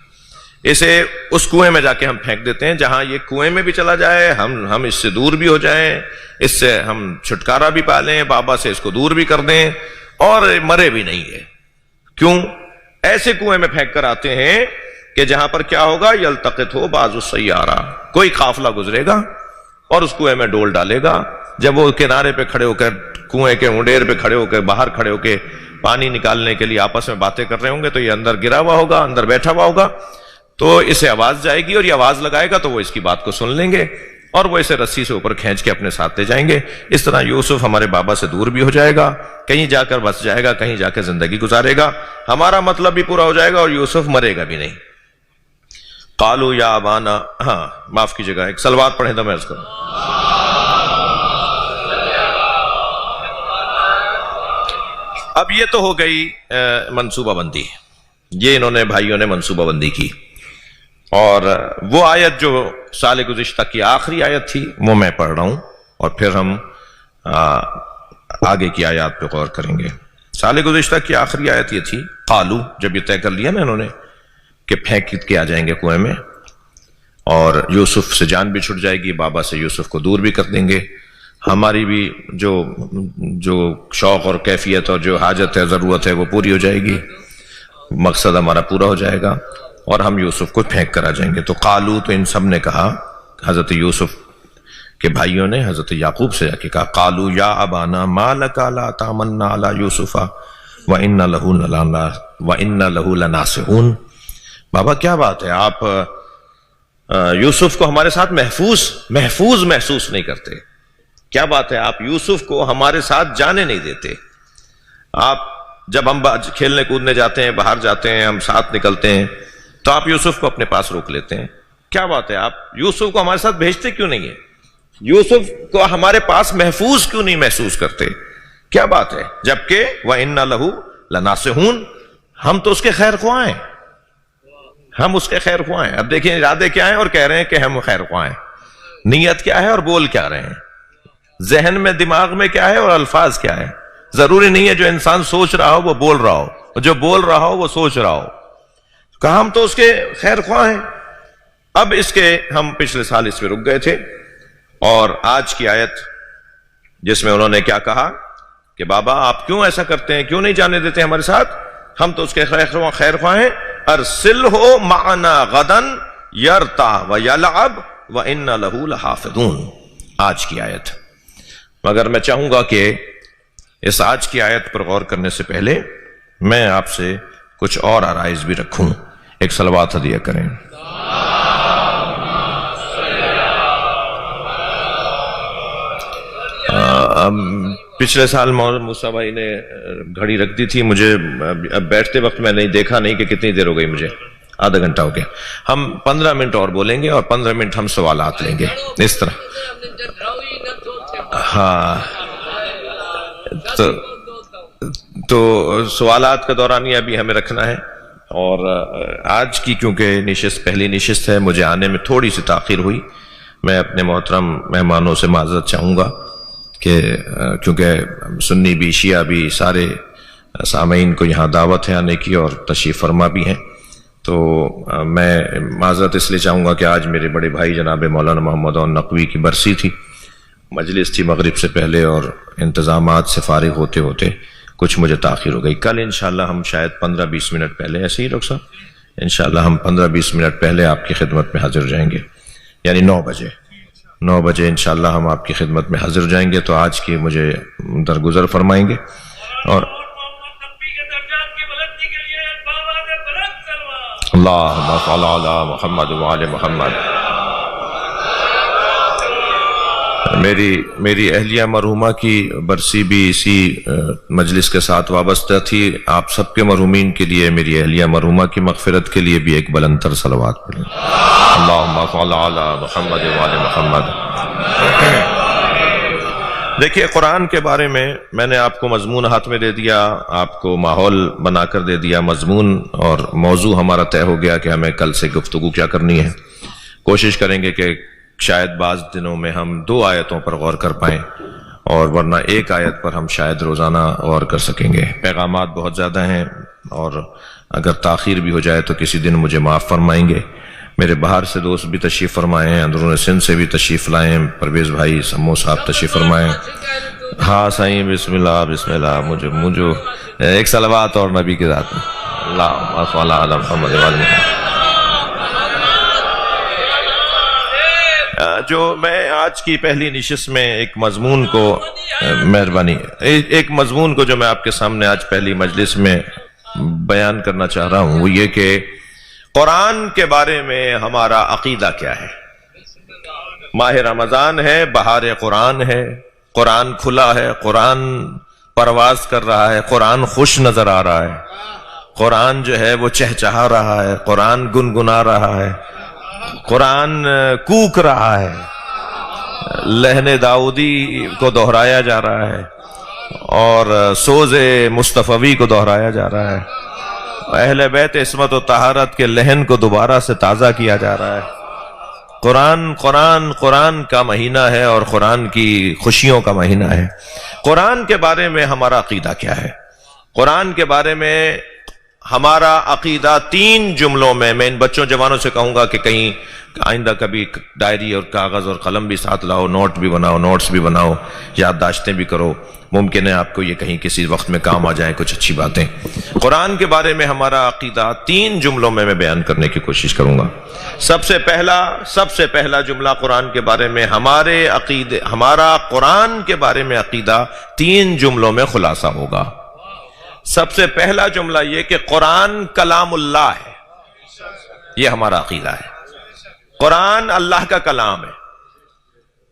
اسے اس کنویں میں جا کے ہم پھینک دیتے ہیں جہاں یہ کنویں میں بھی چلا جائے، ہم اس سے دور بھی ہو جائیں، اس سے ہم چھٹکارا بھی پا لیں، بابا سے اس کو دور بھی کر دیں اور مرے بھی نہیں ہے. کیوں؟ ایسے کنویں میں پھینک کر آتے ہیں کہ جہاں پر کیا ہوگا؟ یلتقط ہو بعض السیارہ، کوئی قافلہ گزرے گا اور اس کنویں میں ڈول ڈالے گا. جب وہ کنارے پہ کھڑے ہو کر، کنویں کے اونڈیر پہ کھڑے ہو کے، باہر کھڑے ہو کے پانی نکالنے کے لیے آپس میں باتیں کر رہے ہوں گے تو یہ اندر گرا ہوا ہوگا، اندر بیٹھا ہوا ہوگا، تو اسے آواز جائے گی اور یہ آواز لگائے گا تو وہ اس کی بات کو سن لیں گے اور وہ اسے رسی سے اوپر کھینچ کے اپنے ساتھ لے جائیں گے. اس طرح یوسف ہمارے بابا سے دور بھی ہو جائے گا، کہیں جا کر بس جائے گا، کہیں جا کے زندگی گزارے گا، ہمارا مطلب بھی پورا ہو جائے گا اور یوسف مرے گا بھی نہیں. قالوا یا ابانا، ہاں معاف کیجیے گا، ایک صلوات پڑھیں تو میں عرض کروں. اب یہ تو ہو گئی منصوبہ بندی، یہ انہوں نے بھائیوں نے منصوبہ بندی کی. اور وہ آیت جو سال گزشتہ کی آخری آیت تھی وہ میں پڑھ رہا ہوں اور پھر ہم آگے کی آیات پہ غور کریں گے. سال گزشتہ کی آخری آیت یہ تھی، قالو، جب یہ طے کر لیا نا انہوں نے کہ پھینک کے آ جائیں گے کنویں میں اور یوسف سے جان بھی چھٹ جائے گی، بابا سے یوسف کو دور بھی کر دیں گے، ہماری بھی جو شوق اور کیفیت اور جو حاجت ہے، ضرورت ہے وہ پوری ہو جائے گی، مقصد ہمارا پورا ہو جائے گا اور ہم یوسف کو پھینک کر آ جائیں گے. تو قالو، تو ان سب نے کہا، حضرت یوسف کے بھائیوں نے حضرت یعقوب سے جا کے کہا، قالو یا ابانا ما لک لا تامنا علی یوسف وإنا لہ لناصحون. بابا کیا بات ہے، آپ یوسف کو ہمارے ساتھ محفوظ محسوس نہیں کرتے؟ کیا بات ہے، آپ یوسف کو ہمارے ساتھ جانے نہیں دیتے؟ آپ جب ہم کھیلنے کودنے جاتے ہیں، باہر جاتے ہیں، ہم ساتھ نکلتے ہیں تو آپ یوسف کو اپنے پاس روک لیتے ہیں. کیا بات ہے، آپ یوسف کو ہمارے ساتھ بھیجتے کیوں نہیں ہیں؟ یوسف کو ہمارے پاس محفوظ کیوں نہیں محسوس کرتے؟ کیا بات ہے، جبکہ وَإِنَّا لَهُ لَنَاصِحُونَ، ہم تو اس کے خیر خواہ ہیں، ہم اس کے خیر خواہ ہیں. اب دیکھیں ارادے کیا ہیں اور کہہ رہے ہیں کہ ہم خیر خواہ ہیں. نیت کیا ہے اور بول کیا رہے ہیں، ذہن میں دماغ میں کیا ہے اور الفاظ کیا ہے. ضروری نہیں ہے جو انسان سوچ رہا ہو وہ بول رہا ہو، اور جو بول رہا ہو وہ سوچ رہا ہو. کہا ہم تو اس کے خیر خواہ ہیں. اب اس کے ہم پچھلے سال اس پہ رک گئے تھے اور آج کی آیت جس میں انہوں نے کیا کہا کہ بابا آپ کیوں ایسا کرتے ہیں، کیوں نہیں جانے دیتے ہمارے ساتھ، ہم تو اس کے خیر خواہ ہیں. ارسلہ معنا غدن یرتع ویلعب وان لہ لحافظون. آج کی آیت. مگر میں چاہوں گا کہ اس آج کی آیت پر غور کرنے سے پہلے میں آپ سے کچھ اور عرائض بھی رکھوں. ایک صلوات ہدیہ کریں. پچھلے سال موسیٰ بھائی نے گھڑی رکھ دی تھی، مجھے اب بیٹھتے وقت میں نہیں دیکھا نہیں کہ کتنی دیر ہو گئی، مجھے آدھا گھنٹہ ہو گیا. ہم 15 منٹ اور بولیں گے اور 15 منٹ ہم سوالات لیں گے اس طرح. ہاں تو سوالات کا دورانیہ بھی ہمیں رکھنا ہے. اور آج کی کیونکہ نشست پہلی نشست ہے، مجھے آنے میں تھوڑی سی تاخیر ہوئی. میں اپنے محترم مہمانوں سے معذرت چاہوں گا کہ کیونکہ سنی بھی شیعہ بھی سارے سامعین کو یہاں دعوت ہے آنے کی اور تشریف فرما بھی ہیں، تو میں معذرت اس لیے چاہوں گا کہ آج میرے بڑے بھائی جناب مولانا محمد اون نقوی کی برسی تھی، مجلس تھی مغرب سے پہلے اور انتظامات سے فارغ ہوتے ہوتے کچھ مجھے تاخیر ہو گئی. کل انشاءاللہ ہم شاید 15-20 منٹ پہلے، ایسے ہی ڈاکٹر صاحب، انشاءاللہ ہم 15-20 منٹ پہلے آپ کی خدمت میں حاضر جائیں گے، یعنی 9 بجے انشاءاللہ ہم آپ کی خدمت میں حاضر جائیں گے. تو آج کی مجھے درگزر فرمائیں گے. اور اللہم صل علی محمد وعلی محمد. میری اہلیہ مرحومہ کی برسی بھی اسی مجلس کے ساتھ وابستہ تھی. آپ سب کے مرحومین کے لیے، میری اہلیہ مرحومہ کی مغفرت کے لیے بھی ایک بلند تر صلوات پڑھیں. اللہم صل علی محمد وعلی محمد. دیکھیے، قرآن کے بارے میں نے آپ کو مضمون ہاتھ میں دے دیا، آپ کو ماحول بنا کر دے دیا مضمون، اور موضوع ہمارا طے ہو گیا کہ ہمیں کل سے گفتگو کیا کرنی ہے. کوشش کریں گے کہ شاید بعض دنوں میں ہم 2 آیتوں پر غور کر پائیں، اور ورنہ ایک آیت پر ہم شاید روزانہ غور کر سکیں گے. پیغامات بہت زیادہ ہیں، اور اگر تاخیر بھی ہو جائے تو کسی دن مجھے معاف فرمائیں گے. میرے باہر سے دوست بھی تشریف فرمائے ہیں، اندرون سندھ سے بھی تشریف لائیں. پرویز بھائی سمو صاحب تشریف فرمائیں. ہاں صحیح، بسم اللہ بسم اللہ. مجھے ایک صلوات اور نبی کے ذات میں. اللہم صل علی محمد وعلی محمد. جو میں آج کی پہلی نشست میں ایک مضمون کو مہربانی ایک مضمون کو جو میں آپ کے سامنے آج پہلی مجلس میں بیان کرنا چاہ رہا ہوں، وہ یہ کہ قرآن کے بارے میں ہمارا عقیدہ کیا ہے. ماہ رمضان ہے، بہار قرآن ہے، قرآن کھلا ہے، قرآن پرواز کر رہا ہے، قرآن خوش نظر آ رہا ہے، قرآن جو ہے وہ چہچہا رہا ہے، قرآن گنگنا رہا ہے، قرآن کوک رہا ہے، لہن داؤدی کو دہرایا جا رہا ہے، اور سوز مصطفوی کو دہرایا جا رہا ہے، اہل بیت عصمت و طہارت کے لہن کو دوبارہ سے تازہ کیا جا رہا ہے. قرآن کا مہینہ ہے، اور قرآن کی خوشیوں کا مہینہ ہے. قرآن کے بارے میں ہمارا عقیدہ کیا ہے؟ قرآن کے بارے میں ہمارا عقیدہ 3 جملوں میں ان بچوں جوانوں سے کہوں گا کہ کہیں آئندہ کبھی ڈائری اور کاغذ اور قلم بھی ساتھ لاؤ، نوٹ بھی بناؤ، نوٹس بھی بناؤ، یادداشتیں بھی کرو. ممکن ہے آپ کو یہ کہیں کسی وقت میں کام آ جائیں کچھ اچھی باتیں. قرآن کے بارے میں ہمارا عقیدہ 3 جملوں میں بیان کرنے کی کوشش کروں گا. سب سے پہلا جملہ قرآن کے بارے میں ہمارا قرآن کے بارے میں عقیدہ 3 جملوں میں خلاصہ ہوگا. سب سے پہلا جملہ یہ کہ قرآن کلام اللہ ہے. یہ ہمارا عقیدہ ہے. قرآن اللہ کا کلام ہے،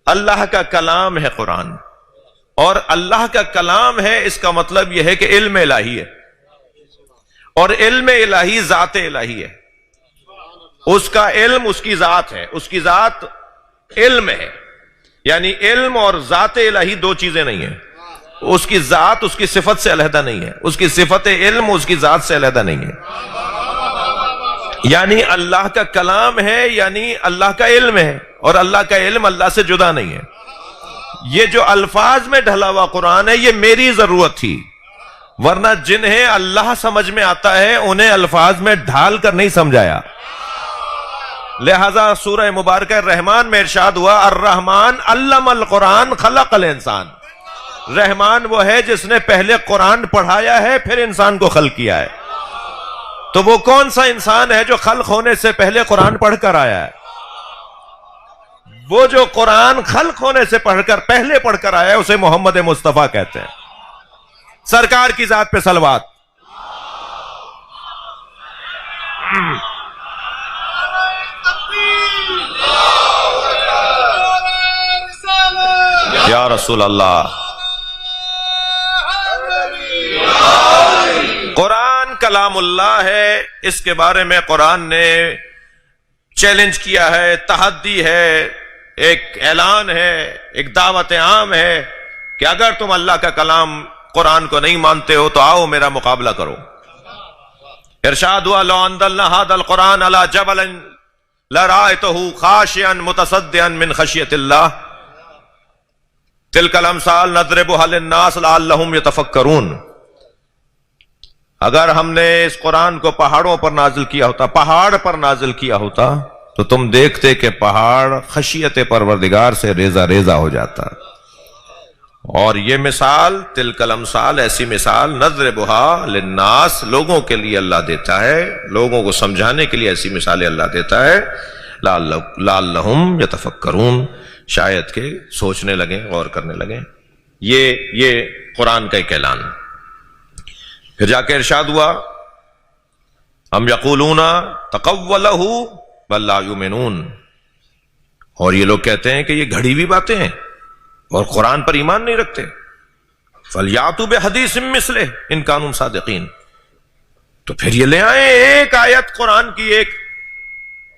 اللہ کا کلام ہے قرآن. اور اللہ کا کلام ہے، اس کا مطلب یہ ہے کہ علم الہی ہے، اور علم الہی ذات الہی ہے. اس کا علم اس کی ذات ہے، اس کی ذات علم ہے. یعنی علم اور ذات الہی 2 چیزیں نہیں ہیں. اس کی ذات اس کی صفت سے علیحدہ نہیں ہے، اس کی صفت علم اس کی ذات سے علیحدہ نہیں ہے. یعنی اللہ کا کلام ہے، یعنی اللہ کا علم ہے، اور اللہ کا علم اللہ سے جدا نہیں ہے. یہ جو الفاظ میں ڈھلا ہوا قرآن ہے، یہ میری ضرورت تھی، ورنہ جنہیں اللہ سمجھ میں آتا ہے انہیں الفاظ میں ڈھال کر نہیں سمجھایا. لہذا سورہ مبارکہ رحمان میں ارشاد ہوا، الرحمن علم القرآن خلق الانسان. رحمان وہ ہے جس نے پہلے قرآن پڑھایا ہے، پھر انسان کو خلق کیا ہے. تو وہ کون سا انسان ہے جو خلق ہونے سے پہلے قرآن پڑھ کر آیا ہے؟ وہ جو قرآن خلق ہونے سے پہلے پڑھ کر آیا ہے اسے محمد مصطفیٰ کہتے ہیں. سرکار کی ذات پہ صلوات. یا رسول اللہ. قرآن کلام اللہ ہے، اس کے بارے میں قرآن نے چیلنج کیا ہے، تحدی ہے، ایک اعلان ہے، ایک دعوت عام ہے کہ اگر تم اللہ کا کلام قرآن کو نہیں مانتے ہو تو آؤ میرا مقابلہ کرو. ارشاد ہوا لو انزلنا هذا القرآن على جبل لرأيته خاشعا متصدعا من خشية الله تلك الامثال نضربها للناس لعلهم يتفكرون. اگر ہم نے اس قرآن کو پہاڑوں پر نازل کیا ہوتا، پہاڑ پر نازل کیا ہوتا، تو تم دیکھتے کہ پہاڑ خشیت پروردگار سے ریزہ ریزہ ہو جاتا. اور یہ مثال تلک الامثال، ایسی مثال نضربها للناس، لوگوں کے لیے اللہ دیتا ہے، لوگوں کو سمجھانے کے لیے ایسی مثالیں اللہ دیتا ہے. لعلہم یتفکرون، شاید کہ سوچنے لگیں، غور کرنے لگیں. یہ قرآن کا ایک اعلان. پھر جا کے ارشاد ہوا ام یقولون تقولہ بل لا یؤمنون، اور یہ لوگ کہتے ہیں کہ یہ گھڑی ہوئی باتیں ہیں اور قرآن پر ایمان نہیں رکھتے. فلیاتوا بحدیث مثلہ ان کانوا صادقین، تو پھر یہ لے آئیں ایک آیت قرآن کی، ایک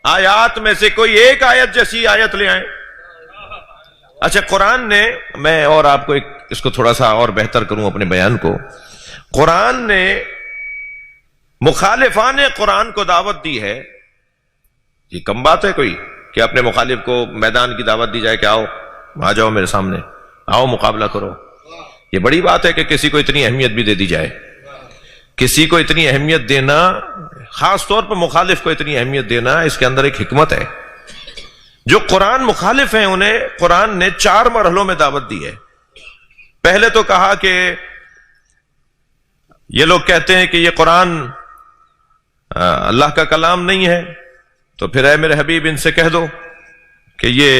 آیات میں سے کوئی ایک آیت جیسی آیت لے آئیں. اچھا قرآن نے، میں اور آپ کو اس کو تھوڑا سا اور بہتر کروں اپنے بیان کو، قرآن نے مخالفان قرآن کو دعوت دی ہے. یہ کم بات ہے کوئی کہ اپنے مخالف کو میدان کی دعوت دی جائے کہ آؤ آ جاؤ میرے سامنے، آؤ مقابلہ کرو. یہ بڑی بات ہے کہ کسی کو اتنی اہمیت بھی دے دی جائے. کسی کو اتنی اہمیت دینا، خاص طور پر مخالف کو اتنی اہمیت دینا، اس کے اندر ایک حکمت ہے. جو قرآن مخالف ہیں انہیں قرآن نے 4 مرحلوں میں دعوت دی ہے. پہلے تو کہا کہ یہ لوگ کہتے ہیں کہ یہ قرآن اللہ کا کلام نہیں ہے، تو پھر اے میرے حبیب ان سے کہہ دو کہ یہ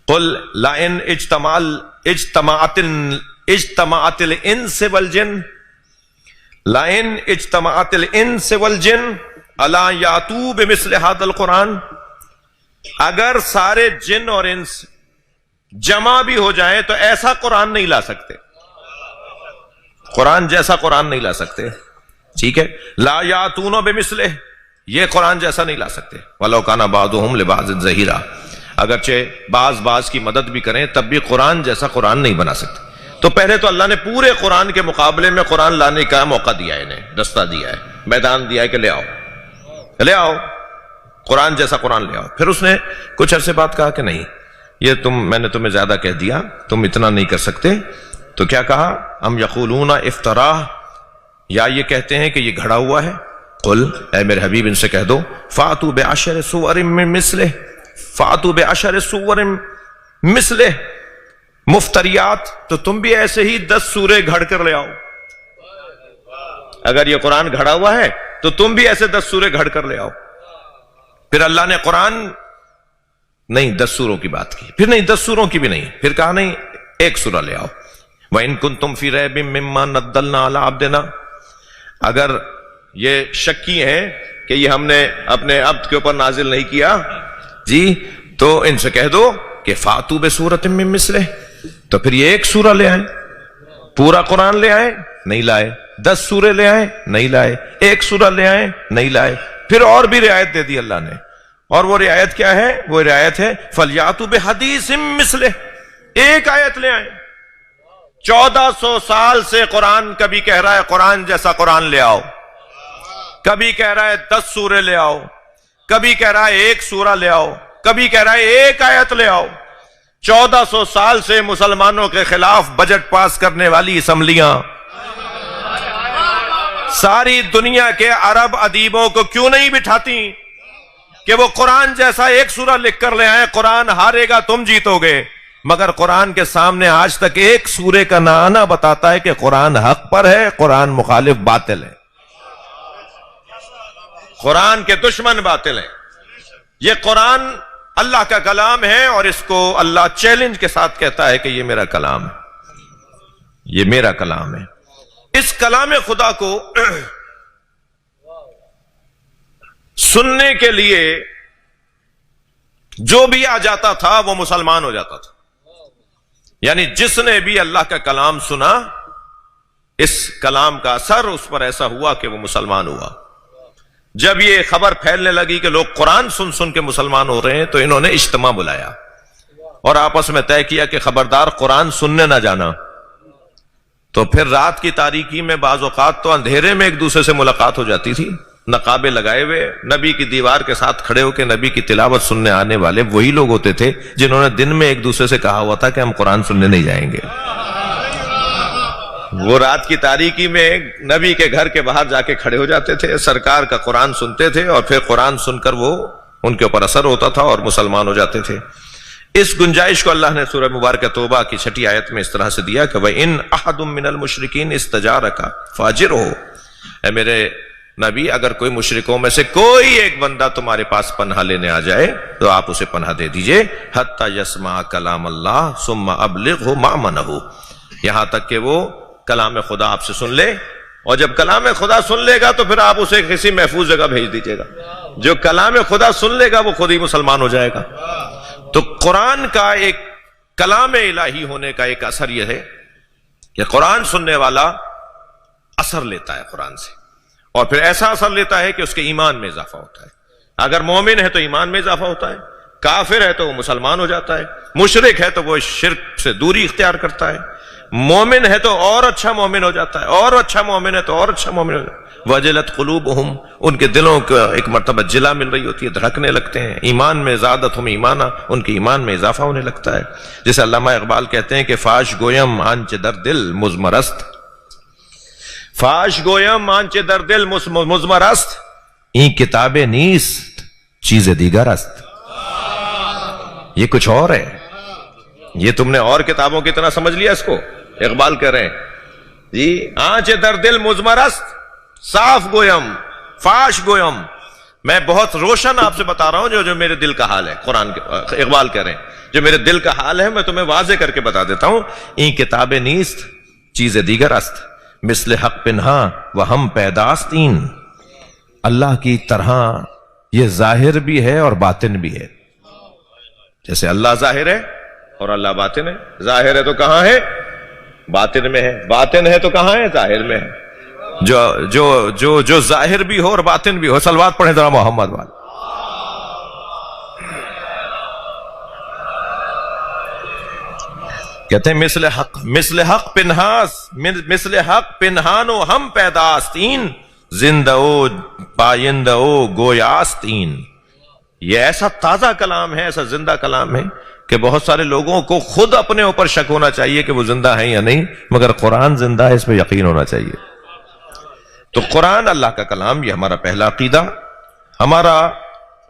قل لئن اجتمعت الانس والجن لئن اجتمعت الانس والجن الا یاتوا بمثل هذا القرآن، اگر سارے جن اور انس جمع بھی ہو جائیں تو ایسا قرآن نہیں لا سکتے، قرآن جیسا قرآن نہیں لا سکتے. ٹھیک ہے، لا یاتون بمثلہ، یہ قرآن جیسا نہیں لا سکتے. وَلَوْ كَانَ بَعْضُهُمْ لِبَعْضٍ ظَهِيرًا، اگرچہ بعض کی مدد بھی کریں تب بھی قرآن جیسا قرآن نہیں بنا سکتے. تو پہلے تو اللہ نے پورے قرآن کے مقابلے میں قرآن لانے کا موقع دیا ہے، انہیں دستہ دیا ہے، میدان دیا ہے کہ لے آؤ قرآن جیسا قرآن لے آؤ. پھر اس نے کچھ عرصے بعد کہا کہ نہیں، یہ میں نے تمہیں زیادہ کہہ دیا، تم اتنا نہیں کر سکتے. تو کیا کہا؟ ام یقولون افتراہ، یا یہ کہتے ہیں کہ یہ گھڑا ہوا ہے. قل، اے میرے حبیب ان سے کہہ دو فاتوا بعشر سور من مثلہ، فاتوا بعشر سور مثلہ مفتریات، تو تم بھی ایسے ہی 10 سورے گھڑ کر لے آؤ. اگر یہ قرآن گھڑا ہوا ہے تو تم بھی ایسے 10 سورے گھڑ کر لے آؤ. پھر اللہ نے قرآن نہیں 10 سوروں کی بات کی، پھر نہیں 10 سوروں کی بھی نہیں، پھر کہا نہیں 1 سورہ لے آؤ. وَإِن كُنتُمْ فِي رَيْبٍ مِّمَّا نَزَّلْنَا عَلَىٰ عَبْدِنَا، اگر یہ شکی ہیں کہ یہ ہم نے اپنے عبد کے اوپر نازل نہیں کیا جی، تو ان سے کہہ دو کہ فَاتُوا بِسُورَةٍ مِّن مِّثْلِهِ، تو پھر یہ 1 سورہ لے آئیں. پورا قرآن لے آئیں، نہیں لائے. 10 سورے لے آئیں، نہیں لائے. 1 سورہ لے آئیں، نہیں لائے. پھر اور بھی رعایت دے دی اللہ نے، اور وہ رعایت کیا ہے؟ وہ رعایت ہے فَلْيَأْتُوا بِحَدِيثٍ مِّثْلِهِ، ایک آیت لے آئیں. 1400 سال سے قرآن کبھی کہہ رہا ہے قرآن جیسا قرآن لے آؤ، کبھی کہہ رہا ہے 10 سورے لے آؤ، کبھی کہہ رہا ہے 1 سورہ لے آؤ، کبھی کہہ رہا ہے 1 آیت لے آؤ. 1400 سال سے مسلمانوں کے خلاف بجٹ پاس کرنے والی اسمبلیاں ساری دنیا کے عرب ادیبوں کو کیوں نہیں بٹھاتی کہ وہ قرآن جیسا 1 سورہ لکھ کر لے آئیں؟ قرآن ہارے گا، تم جیتو گے. مگر قرآن کے سامنے آج تک ایک سورے کا نہ آنا بتاتا ہے کہ قرآن حق پر ہے، قرآن مخالف باطل ہے، قرآن کے دشمن باطل ہیں۔ یہ قرآن اللہ کا کلام ہے اور اس کو اللہ چیلنج کے ساتھ کہتا ہے کہ یہ میرا کلام ہے، یہ میرا کلام ہے۔ اس کلام خدا کو سننے کے لیے جو بھی آ جاتا تھا وہ مسلمان ہو جاتا تھا، یعنی جس نے بھی اللہ کا کلام سنا اس کلام کا اثر اس پر ایسا ہوا کہ وہ مسلمان ہوا۔ جب یہ خبر پھیلنے لگی کہ لوگ قرآن سن سن کے مسلمان ہو رہے ہیں تو انہوں نے اجتماع بلایا اور آپس میں طے کیا کہ خبردار قرآن سننے نہ جانا۔ تو پھر رات کی تاریکی میں بعض اوقات تو اندھیرے میں ایک دوسرے سے ملاقات ہو جاتی تھی، نقابے لگائے ہوئے نبی کی دیوار کے ساتھ کھڑے ہو کے نبی کی تلاوت سننے آنے والے وہی لوگ ہوتے تھے جنہوں نے دن میں ایک دوسرے سے کہا ہوا تھا کہ ہم قرآن سننے نہیں جائیں گے۔ وہ رات کی تاریکی میں نبی کے گھر کے باہر جا کے کھڑے ہو جاتے تھے، سرکار کا قرآن سنتے تھے اور پھر قرآن سن کر وہ ان کے اوپر اثر ہوتا تھا اور مسلمان ہو جاتے تھے۔ اس گنجائش کو اللہ نے سورہ مبارکہ توبہ کی 6 آیت میں اس طرح سے دیا کہ وَإِنْ أَحَدٌ مِّنَ الْمُشْرِكِينَ اسْتَجَارَكَ فَأَجِرْهُ، اے میرے نبی اگر کوئی مشرکوں میں سے کوئی ایک بندہ تمہارے پاس پناہ لینے آ جائے تو آپ اسے پناہ دے دیجئے، حَتَّى يَسْمَعَ كَلَامَ اللَّهِ ثُمَّ أَبْلِغْهُ مَأْمَنَهُ، یہاں تک کہ وہ کلام خدا آپ سے سن لے، اور جب کلام خدا سن لے گا تو پھر آپ اسے کسی محفوظ جگہ بھیج دیجئے گا۔ جو کلام خدا سن لے گا وہ خود ہی مسلمان ہو جائے گا۔ تو قرآن کا ایک کلام الہی ہونے کا ایک اثر یہ ہے کہ قرآن سننے والا اثر لیتا ہے قرآن سے، اور پھر ایسا اثر لیتا ہے کہ اس کے ایمان میں اضافہ ہوتا ہے۔ اگر مومن ہے تو ایمان میں اضافہ ہوتا ہے، کافر ہے تو وہ مسلمان ہو جاتا ہے، مشرک ہے تو وہ شرک سے دوری اختیار کرتا ہے، مومن ہے تو اور اچھا مومن ہو جاتا ہے، اور اچھا مومن ہے تو اور اچھا مومن ہو جاتا ہے۔ وجلت قلوبہم، ان کے دلوں کو ایک مرتبہ جلا مل رہی ہوتی ہے، دھڑکنے لگتے ہیں، ایمان میں زادتہم ایمانا، ان کے ایمان میں اضافہ ہونے لگتا ہے۔ جیسے علامہ اقبال کہتے ہیں کہ فاش گویم آنچ در دل مزمرست، فاش گویم آنچ در دل مزمرست، این کتاب نیست چیز دیگر است، یہ کچھ اور ہے، یہ تم نے اور کتابوں کی طرح سمجھ لیا اس کو۔ اقبال کہہ رہے ہیں جی آنچ در دل مزمرست، صاف گویم فاش گویم، میں بہت روشن آپ سے بتا رہا ہوں جو میرے دل کا حال ہے۔ قرآن کے اقبال کہہ رہے ہیں جو میرے دل کا حال ہے میں تمہیں واضح کر کے بتا دیتا ہوں۔ این کتاب نیست چیز دیگر است، مثل حق پنہا و ہم پیداستین، اللہ کی طرح یہ ظاہر بھی ہے اور باطن بھی ہے۔ جیسے اللہ ظاہر ہے اور اللہ باطن ہے، ظاہر ہے تو کہاں ہے؟ باطن میں ہے، باطن ہے تو کہاں ہے؟ ظاہر میں ہے۔ جو ظاہر بھی ہو اور باطن بھی ہو، صلوات پڑھیں ذرا محمد والے۔ کہتے ہیں مثل حق پنہاس، مثل حق پنہان و ہم پیداستین، زندہ او پائندہ او گویاستین۔ یہ ایسا تازہ کلام ہے، ایسا زندہ کلام ہے کہ بہت سارے لوگوں کو خود اپنے اوپر شک ہونا چاہیے کہ وہ زندہ ہیں یا نہیں، مگر قرآن زندہ ہے، اس پہ یقین ہونا چاہیے۔ تو قرآن اللہ کا کلام، یہ ہمارا پہلا عقیدہ۔ ہمارا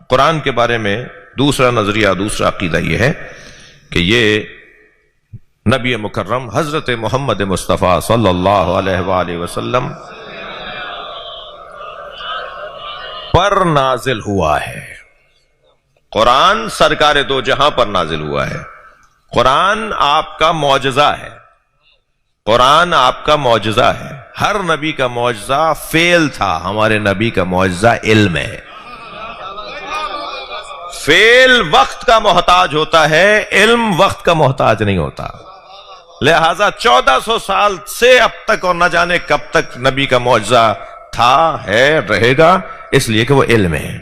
قرآن کے بارے میں دوسرا نظریہ، دوسرا عقیدہ یہ ہے کہ یہ نبی مکرم حضرت محمد مصطفیٰ صلی اللہ علیہ وآلہ وسلم پر نازل ہوا ہے۔ قرآن سرکار دو جہاں پر نازل ہوا ہے۔ قرآن آپ کا معجزہ ہے، قرآن آپ کا معجزہ ہے۔ ہر نبی کا معجزہ فعل تھا، ہمارے نبی کا معجزہ علم ہے۔ فعل وقت کا محتاج ہوتا ہے، علم وقت کا محتاج نہیں ہوتا۔ لہذا 1400 سال سے اب تک اور نہ جانے کب تک نبی کا معجزہ تھا، ہے، رہے گا، اس لیے کہ وہ علم ہے۔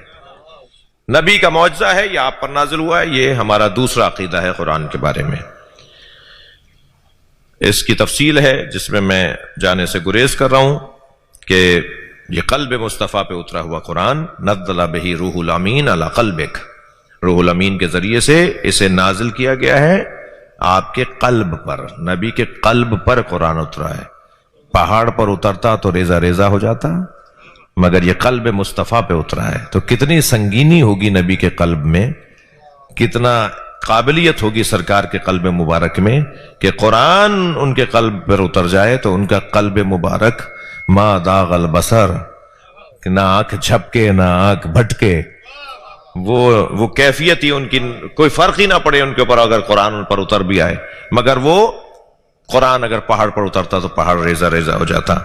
نبی کا معجزہ ہے، یہ آپ پر نازل ہوا ہے۔ یہ ہمارا دوسرا عقیدہ ہے قرآن کے بارے میں۔ اس کی تفصیل ہے جس میں میں جانے سے گریز کر رہا ہوں کہ یہ قلب مصطفیٰ پہ اترا ہوا قرآن، نزل بہ روح الامین علی قلبک، روح الامین کے ذریعے سے اسے نازل کیا گیا ہے آپ کے قلب پر۔ نبی کے قلب پر قرآن اترا ہے۔ پہاڑ پر اترتا تو ریزہ ریزہ ہو جاتا، مگر یہ قلب مصطفیٰ پہ اترا ہے، تو کتنی سنگینی ہوگی نبی کے قلب میں، کتنا قابلیت ہوگی سرکار کے قلب مبارک میں کہ قرآن ان کے قلب پر اتر جائے تو ان کا قلب مبارک ما داغ البصر، نہ آنکھ جھپکے نہ آنکھ بھٹکے، وہ کیفیت ہی ان کی، کوئی فرق ہی نہ پڑے ان کے اوپر اگر قرآن ان پر اتر بھی آئے، مگر وہ قرآن اگر پہاڑ پر اترتا تو پہاڑ ریزہ ریزہ ہو جاتا۔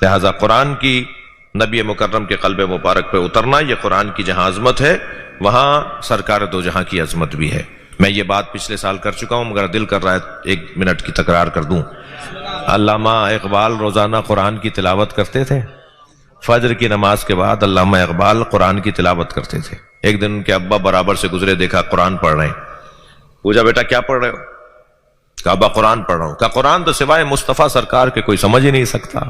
لہذا قرآن کی نبی مکرم کے قلب مبارک پہ اترنا، یہ قرآن کی جہاں عظمت ہے وہاں سرکار دو جہاں کی عظمت بھی ہے۔ میں یہ بات پچھلے سال کر چکا ہوں، مگر دل کر رہا ہے 1 منٹ کی تکرار کر دوں۔ علامہ اقبال روزانہ قرآن کی تلاوت کرتے تھے، فجر کی نماز کے بعد علامہ اقبال قرآن کی تلاوت کرتے تھے۔ ایک دن ان کے ابا برابر سے گزرے، دیکھا قرآن پڑھ رہے ہیں، پوچھا بیٹا کیا پڑھ رہے ہو؟ کہا ابا قرآن پڑھ رہا ہوں۔ کہا قرآن تو سوائے مصطفیٰ سرکار کے کوئی سمجھ ہی نہیں سکتا،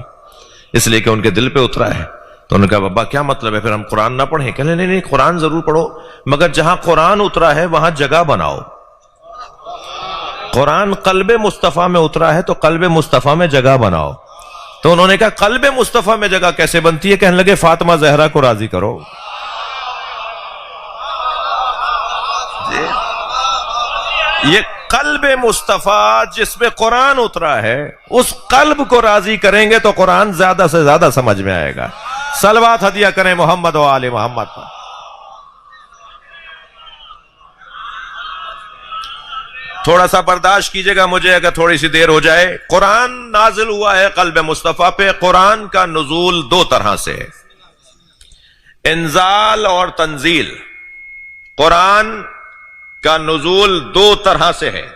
اس لیے کہ ان کے دل پہ اترا ہے۔ تو انہوں نے کہا ابا کیا مطلب ہے پھر ہم قرآن نہ پڑھیں؟ کہ نہیں قرآن ضرور پڑھو، مگر جہاں قرآن اترا ہے وہاں جگہ بناؤ۔ قرآن قلب مصطفیٰ میں اترا ہے تو قلب مصطفیٰ میں جگہ بناؤ۔ تو انہوں نے کہا قلب مصطفیٰ میں جگہ کیسے بنتی ہے؟ کہنے لگے فاطمہ زہرا کو راضی کرو۔ یہ قلب مصطفیٰ جس میں قرآن اترا ہے، اس قلب کو راضی کریں گے تو قرآن زیادہ سے زیادہ سمجھ میں آئے گا۔ صلوات ہدیہ کریں محمد و آل محمد پر۔ تھوڑا سا برداشت کیجئے گا مجھے اگر تھوڑی سی دیر ہو جائے۔ قرآن نازل ہوا ہے قلب مصطفیٰ پہ۔ قرآن کا نزول 2 طرح سے ہے، انزال اور تنزیل۔ قرآن کا نزول 2 طرح سے ہے،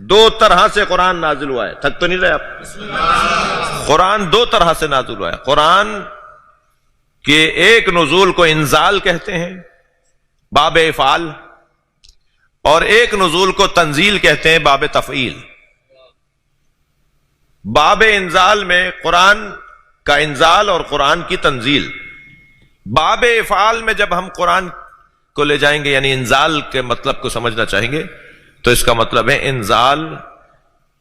2 طرح سے قرآن نازل ہوا ہے۔ تھک تو نہیں رہے آپ؟ قرآن 2 طرح سے نازل ہوا ہے۔ قرآن کے ایک نزول کو انزال کہتے ہیں، باب افعال، اور ایک نزول کو تنزیل کہتے ہیں، باب تفعیل۔ باب انزال میں قرآن کا انزال اور قرآن کی تنزیل۔ باب افعال میں جب ہم قرآن کو لے جائیں گے، یعنی انزال کے مطلب کو سمجھنا چاہیں گے، تو اس کا مطلب ہے انزال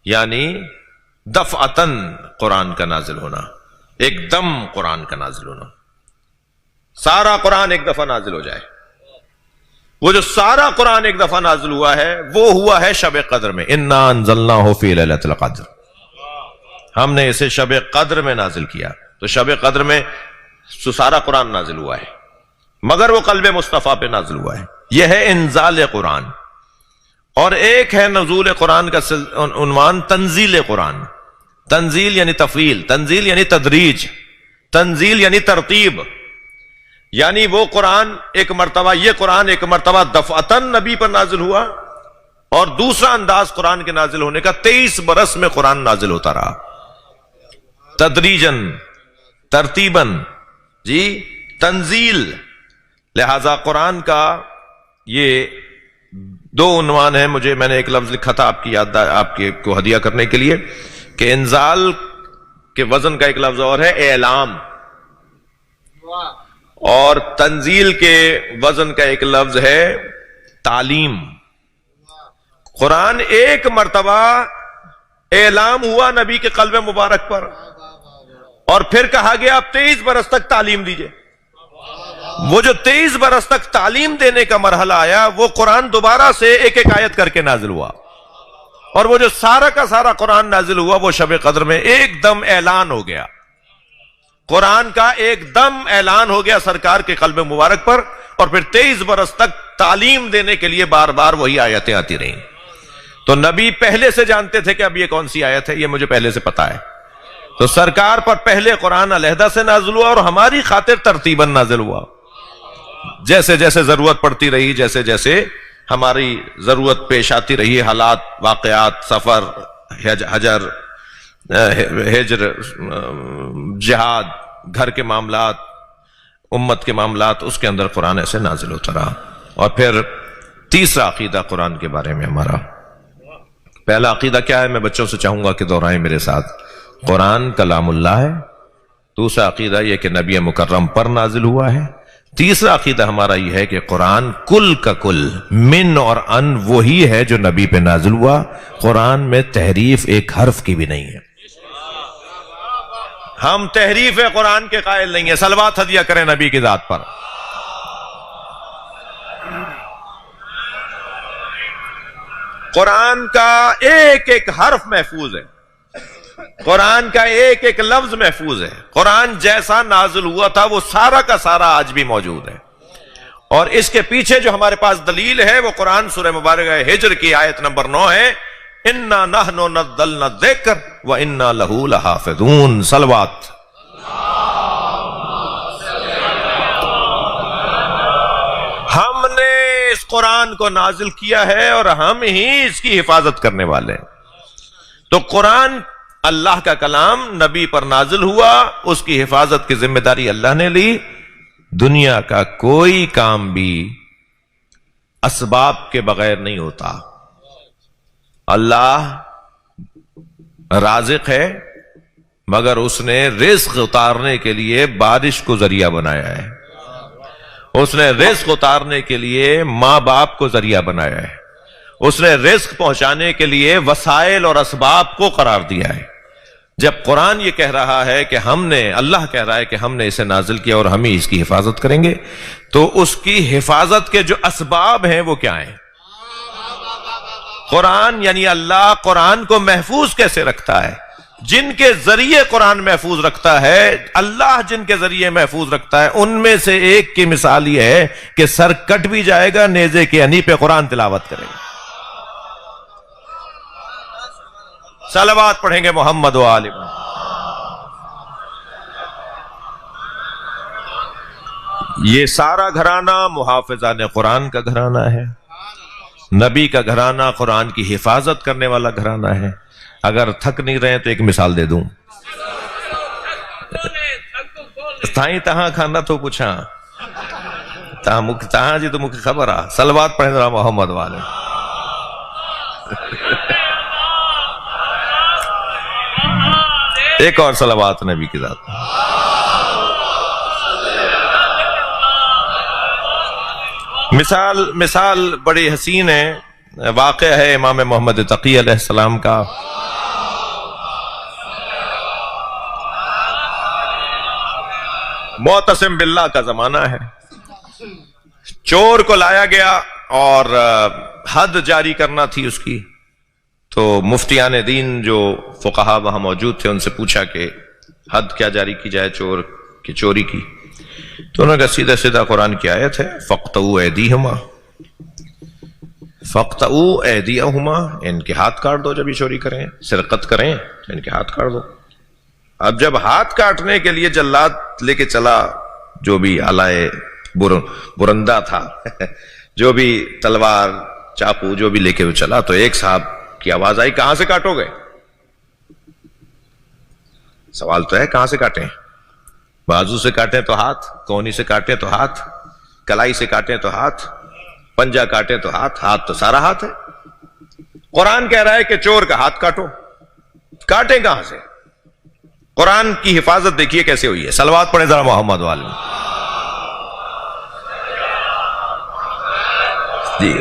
یعنی دفعتن قرآن کا نازل ہونا، ایک دم قرآن کا نازل ہونا، سارا قرآن ایک دفعہ نازل ہو جائے۔ وہ جو سارا قرآن ایک دفعہ نازل ہوا ہے وہ ہوا ہے شب قدر میں۔ انا انزلناہ فی لیلۃ القدر، ہم نے اسے شب قدر میں نازل کیا۔ تو شب قدر میں سارا قرآن نازل ہوا ہے، مگر وہ قلب مصطفیٰ پہ نازل ہوا ہے۔ یہ ہے انزال قرآن۔ اور ایک ہے نزول قرآن کا عنوان تنزیل قرآن۔ تنزیل یعنی تفعیل، تنزیل یعنی تدریج، تنزیل یعنی ترتیب، یعنی وہ قرآن ایک مرتبہ، یہ قرآن ایک مرتبہ دفعتاً نبی پر نازل ہوا، اور دوسرا انداز قرآن کے نازل ہونے کا 23 برس میں قرآن نازل ہوتا رہا، تدریجاً، ترتیباً، جی تنزیل۔ لہذا قرآن کا یہ 2 عنوان ہیں۔ میں نے ایک لفظ لکھا تھا آپ کی یاد، آپ کو ہدیہ کرنے کے لیے، کہ انزال کے وزن کا ایک لفظ اور ہے اعلام، اور تنزیل کے وزن کا ایک لفظ ہے تعلیم۔ قرآن ایک مرتبہ اعلام ہوا نبی کے قلب مبارک پر، اور پھر کہا گیا آپ 23 برس تک تعلیم دیجئے۔ وہ جو 23 برس تک تعلیم دینے کا مرحلہ آیا، وہ قرآن دوبارہ سے ایک ایک آیت کر کے نازل ہوا، اور وہ جو سارا کا سارا قرآن نازل ہوا وہ شب قدر میں ایک دم اعلان ہو گیا۔ قرآن کا ایک دم اعلان ہو گیا سرکار کے قلب مبارک پر، اور پھر 23 برس تک تعلیم دینے کے لیے بار بار وہی آیتیں آتی رہیں۔ تو نبی پہلے سے جانتے تھے کہ اب یہ کون سی آیت ہے، یہ مجھے پہلے سے پتا ہے۔ تو سرکار پر پہلے قرآن علیحدہ سے نازل ہوا، اور ہماری خاطر ترتیباً نازل ہوا، جیسے جیسے ضرورت پڑتی رہی، جیسے جیسے ہماری ضرورت پیش آتی رہی، حالات، واقعات، سفر، ہجر، جہاد، گھر کے معاملات، امت کے معاملات، اس کے اندر قرآن ایسے نازل ہوتا رہا۔ اور پھر تیسرا عقیدہ قرآن کے بارے میں ہمارا، پہلا عقیدہ کیا ہے؟ میں بچوں سے چاہوں گا کہ دہرائیں میرے ساتھ۔ قرآن کلام اللہ ہے۔ دوسرا عقیدہ یہ کہ نبی مکرم پر نازل ہوا ہے۔ تیسرا عقیدہ ہمارا یہ ہے کہ قرآن کل کا کل، من اور ان وہی ہے جو نبی پہ نازل ہوا۔ قرآن میں تحریف ایک حرف کی بھی نہیں ہے۔ ہم تحریف قرآن کے قائل نہیں ہیں۔ صلوات ہدیہ کریں نبی کی ذات پر۔ قرآن کا ایک ایک حرف محفوظ ہے، قرآن کا ایک ایک لفظ محفوظ ہے، قرآن جیسا نازل ہوا تھا وہ سارا کا سارا آج بھی موجود ہے۔ اور اس کے پیچھے جو ہمارے پاس دلیل ہے وہ قرآن سورہ مبارکہ ہجر کی آیت نمبر 9 ہے، اِنَّا نَحْنُ نَزَّلْنَا الذِّکْرَ وَإِنَّا لَهُ لَحَافِظُونَ۔ صلوات۔ ہم نے اس قرآن کو نازل کیا ہے اور ہم ہی اس کی حفاظت کرنے والے ہیں۔ تو قرآن اللہ کا کلام نبی پر نازل ہوا، اس کی حفاظت کی ذمہ داری اللہ نے لی۔ دنیا کا کوئی کام بھی اسباب کے بغیر نہیں ہوتا۔ اللہ رازق ہے، مگر اس نے رزق اتارنے کے لیے بارش کو ذریعہ بنایا ہے، اس نے رزق اتارنے کے لیے ماں باپ کو ذریعہ بنایا ہے، اس نے رزق پہنچانے کے لیے وسائل اور اسباب کو قرار دیا ہے۔ جب قرآن یہ کہہ رہا ہے کہ اللہ کہہ رہا ہے کہ ہم نے اسے نازل کیا اور ہم ہی اس کی حفاظت کریں گے، تو اس کی حفاظت کے جو اسباب ہیں وہ کیا ہیں؟ قرآن، یعنی اللہ قرآن کو محفوظ کیسے رکھتا ہے؟ جن کے ذریعے قرآن محفوظ رکھتا ہے، اللہ جن کے ذریعے محفوظ رکھتا ہے، ان میں سے ایک کی مثال یہ ہے کہ سر کٹ بھی جائے گا، نیزے کے ہنی پہ قرآن تلاوت کرے گا۔ صلوات پڑھیں گے محمد و آل محمد۔ یہ سارا گھرانہ محافظان قرآن کا گھرانہ ہے، نبی کا گھرانہ قرآن کی حفاظت کرنے والا گھرانہ ہے۔ اگر تھک نہیں رہے تو ایک مثال دے دوں، تھائیں تہاں کھانا تو پوچھا تہاں جی تو مجھے خبر آ۔ صلوات پڑھیں ذرا محمد والے۔ ایک اور صلوات نبی کی ذات۔ مثال بڑی حسین ہے، واقعہ ہے امام محمد تقی علیہ السلام کا۔ معتصم باللہ کا زمانہ ہے، چور کو لایا گیا اور حد جاری کرنا تھی اس کی، تو مفتیان دین جو فقہا وہاں موجود تھے ان سے پوچھا کہ حد کیا جاری کی جائے چور کی چوری کی، تو انہوں نے کہا سیدھا سیدھا قرآن کی آیت ہے، فَاقْطَعُوا أَيْدِيهُمَا، فَاقْطَعُوا أَيْدِيَهُمَا، ان کے ہاتھ کاٹ دو جب یہ چوری کریں، سرقت کریں تو ان کے ہاتھ کاٹ دو۔ اب جب ہاتھ کاٹنے کے لیے جلاد لے کے چلا، جو بھی آلائے برندہ تھا جو بھی تلوار چاقو جو بھی لے کے وہ چلا، تو ایک صاحب کی آواز آئی، کہاں سے کاٹو گے؟ سوال تو ہے کہاں سے کاٹیں؟ بازو سے کاٹیں تو ہاتھ، کونی سے کاٹیں تو ہاتھ، کلائی سے کاٹیں تو ہاتھ، پنجہ کاٹیں تو ہاتھ، ہاتھ تو سارا ہاتھ ہے۔ قرآن کہہ رہا ہے کہ چور کا ہاتھ کاٹو، کاٹیں کہاں سے؟ قرآن کی حفاظت دیکھیے کیسے ہوئی ہے۔ صلوات پڑھیں ذرا محمد والے۔ جی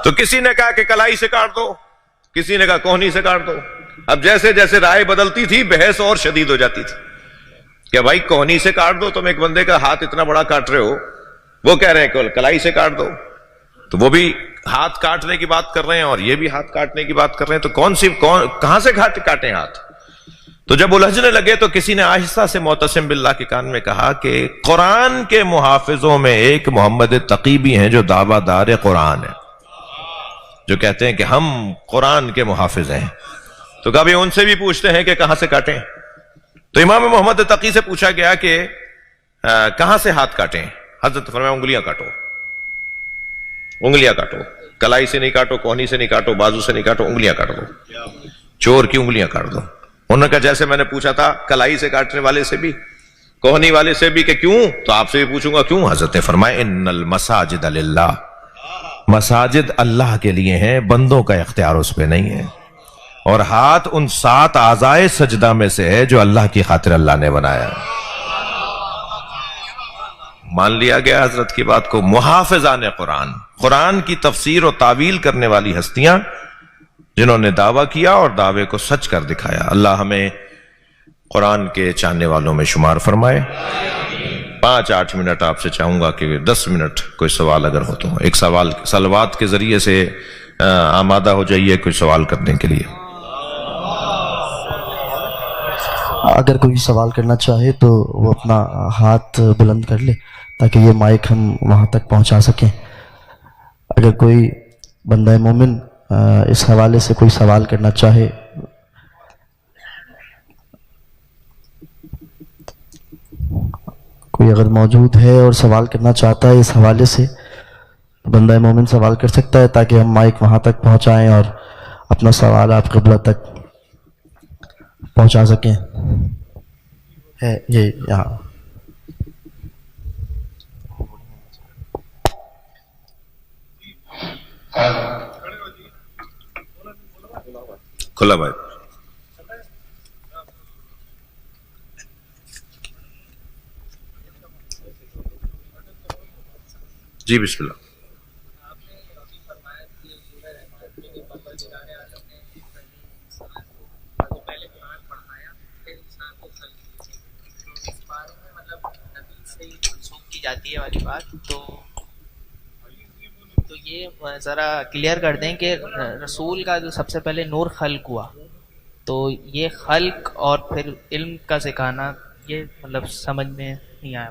تو کسی نے کہا کہ کلائی سے کاٹ دو، کسی نے کہا کوہنی سے کاٹ دو۔ اب جیسے جیسے رائے بدلتی تھی بحث اور شدید ہو جاتی تھی کہ بھائی کوہنی سے کاٹ دو، تم ایک بندے کا ہاتھ اتنا بڑا کاٹ رہے ہو، وہ کہہ رہے ہیں کہ کلائی سے کاٹ دو، تو وہ بھی ہاتھ کاٹنے کی بات کر رہے ہیں اور یہ بھی ہاتھ کاٹنے کی بات کر رہے ہیں، تو کہاں سے کاٹیں ہاتھ؟ تو جب الجھنے لگے تو کسی نے آہستہ سے معتصم باللہ کے کان میں کہا کہ قرآن کے محافظوں میں ایک محمد تقی بھی ہیں جو دعویٰ دار قرآن ہے، جو کہتے ہیں کہ ہم قرآن کے محافظ ہیں، تو کبھی ان سے بھی پوچھتے ہیں کہ کہاں سے کاٹیں؟ تو امام محمد تقی سے پوچھا گیا کہ کہاں سے ہاتھ کاٹیں؟ حضرت فرمایا انگلیاں کاٹو، انگلیاں کاٹو، کلائی سے نہیں کاٹو، کوہنی سے نہیں کاٹو، بازو سے نہیں کاٹو، انگلیاں کاٹ دو، چور کی انگلیاں کاٹ دو۔ انہوں نے کہا جیسے میں نے پوچھا تھا کلائی سے کاٹنے والے سے بھی، کوہنی والے سے بھی، کہ کیوں؟ تو آپ سے بھی پوچھوں گا کیوں؟ حضرت نے فرمایا ان المساجد للہ، مساجد اللہ کے لیے ہیں، بندوں کا اختیار اس پہ نہیں ہے، اور ہاتھ ان 7 اعضائے سجدہ میں سے ہے جو اللہ کی خاطر اللہ نے بنایا۔ مان لیا گیا حضرت کی بات کو۔ محافظان قرآن، قرآن کی تفسیر و تعویل کرنے والی ہستیاں جنہوں نے دعویٰ کیا اور دعوے کو سچ کر دکھایا۔ اللہ ہمیں قرآن کے چاہنے والوں میں شمار فرمائے۔ 5-8 منٹ آپ سے چاہوں گا کہ 10 منٹ کوئی سوال اگر ہو تو ایک سوال صلوات کے ذریعے سے آمادہ ہو جائیے کوئی سوال کرنے کے لیے. اگر کوئی سوال کرنا چاہے تو وہ اپنا ہاتھ بلند کر لے تاکہ یہ مائک ہم وہاں تک پہنچا سکیں. اگر کوئی بندہ مومن اس حوالے سے کوئی سوال کرنا چاہے. کوئی اگر موجود ہے اور سوال کرنا چاہتا ہے اس حوالے سے، بندہ مومن سوال کر سکتا ہے تاکہ ہم مائک وہاں تک پہنچائیں اور اپنا سوال آپ قبلہ تک پہنچا سکیں. ہے یہ یہاں. کھلا بھائی. جی بسم اللہ. جاتی ہے والی بات تو یہ ذرا کلیئر کر دیں کہ رسول کا جو سب سے پہلے نور خلق ہوا تو یہ خلق اور پھر علم کا سکھانا یہ مطلب سمجھ میں نہیں آیا.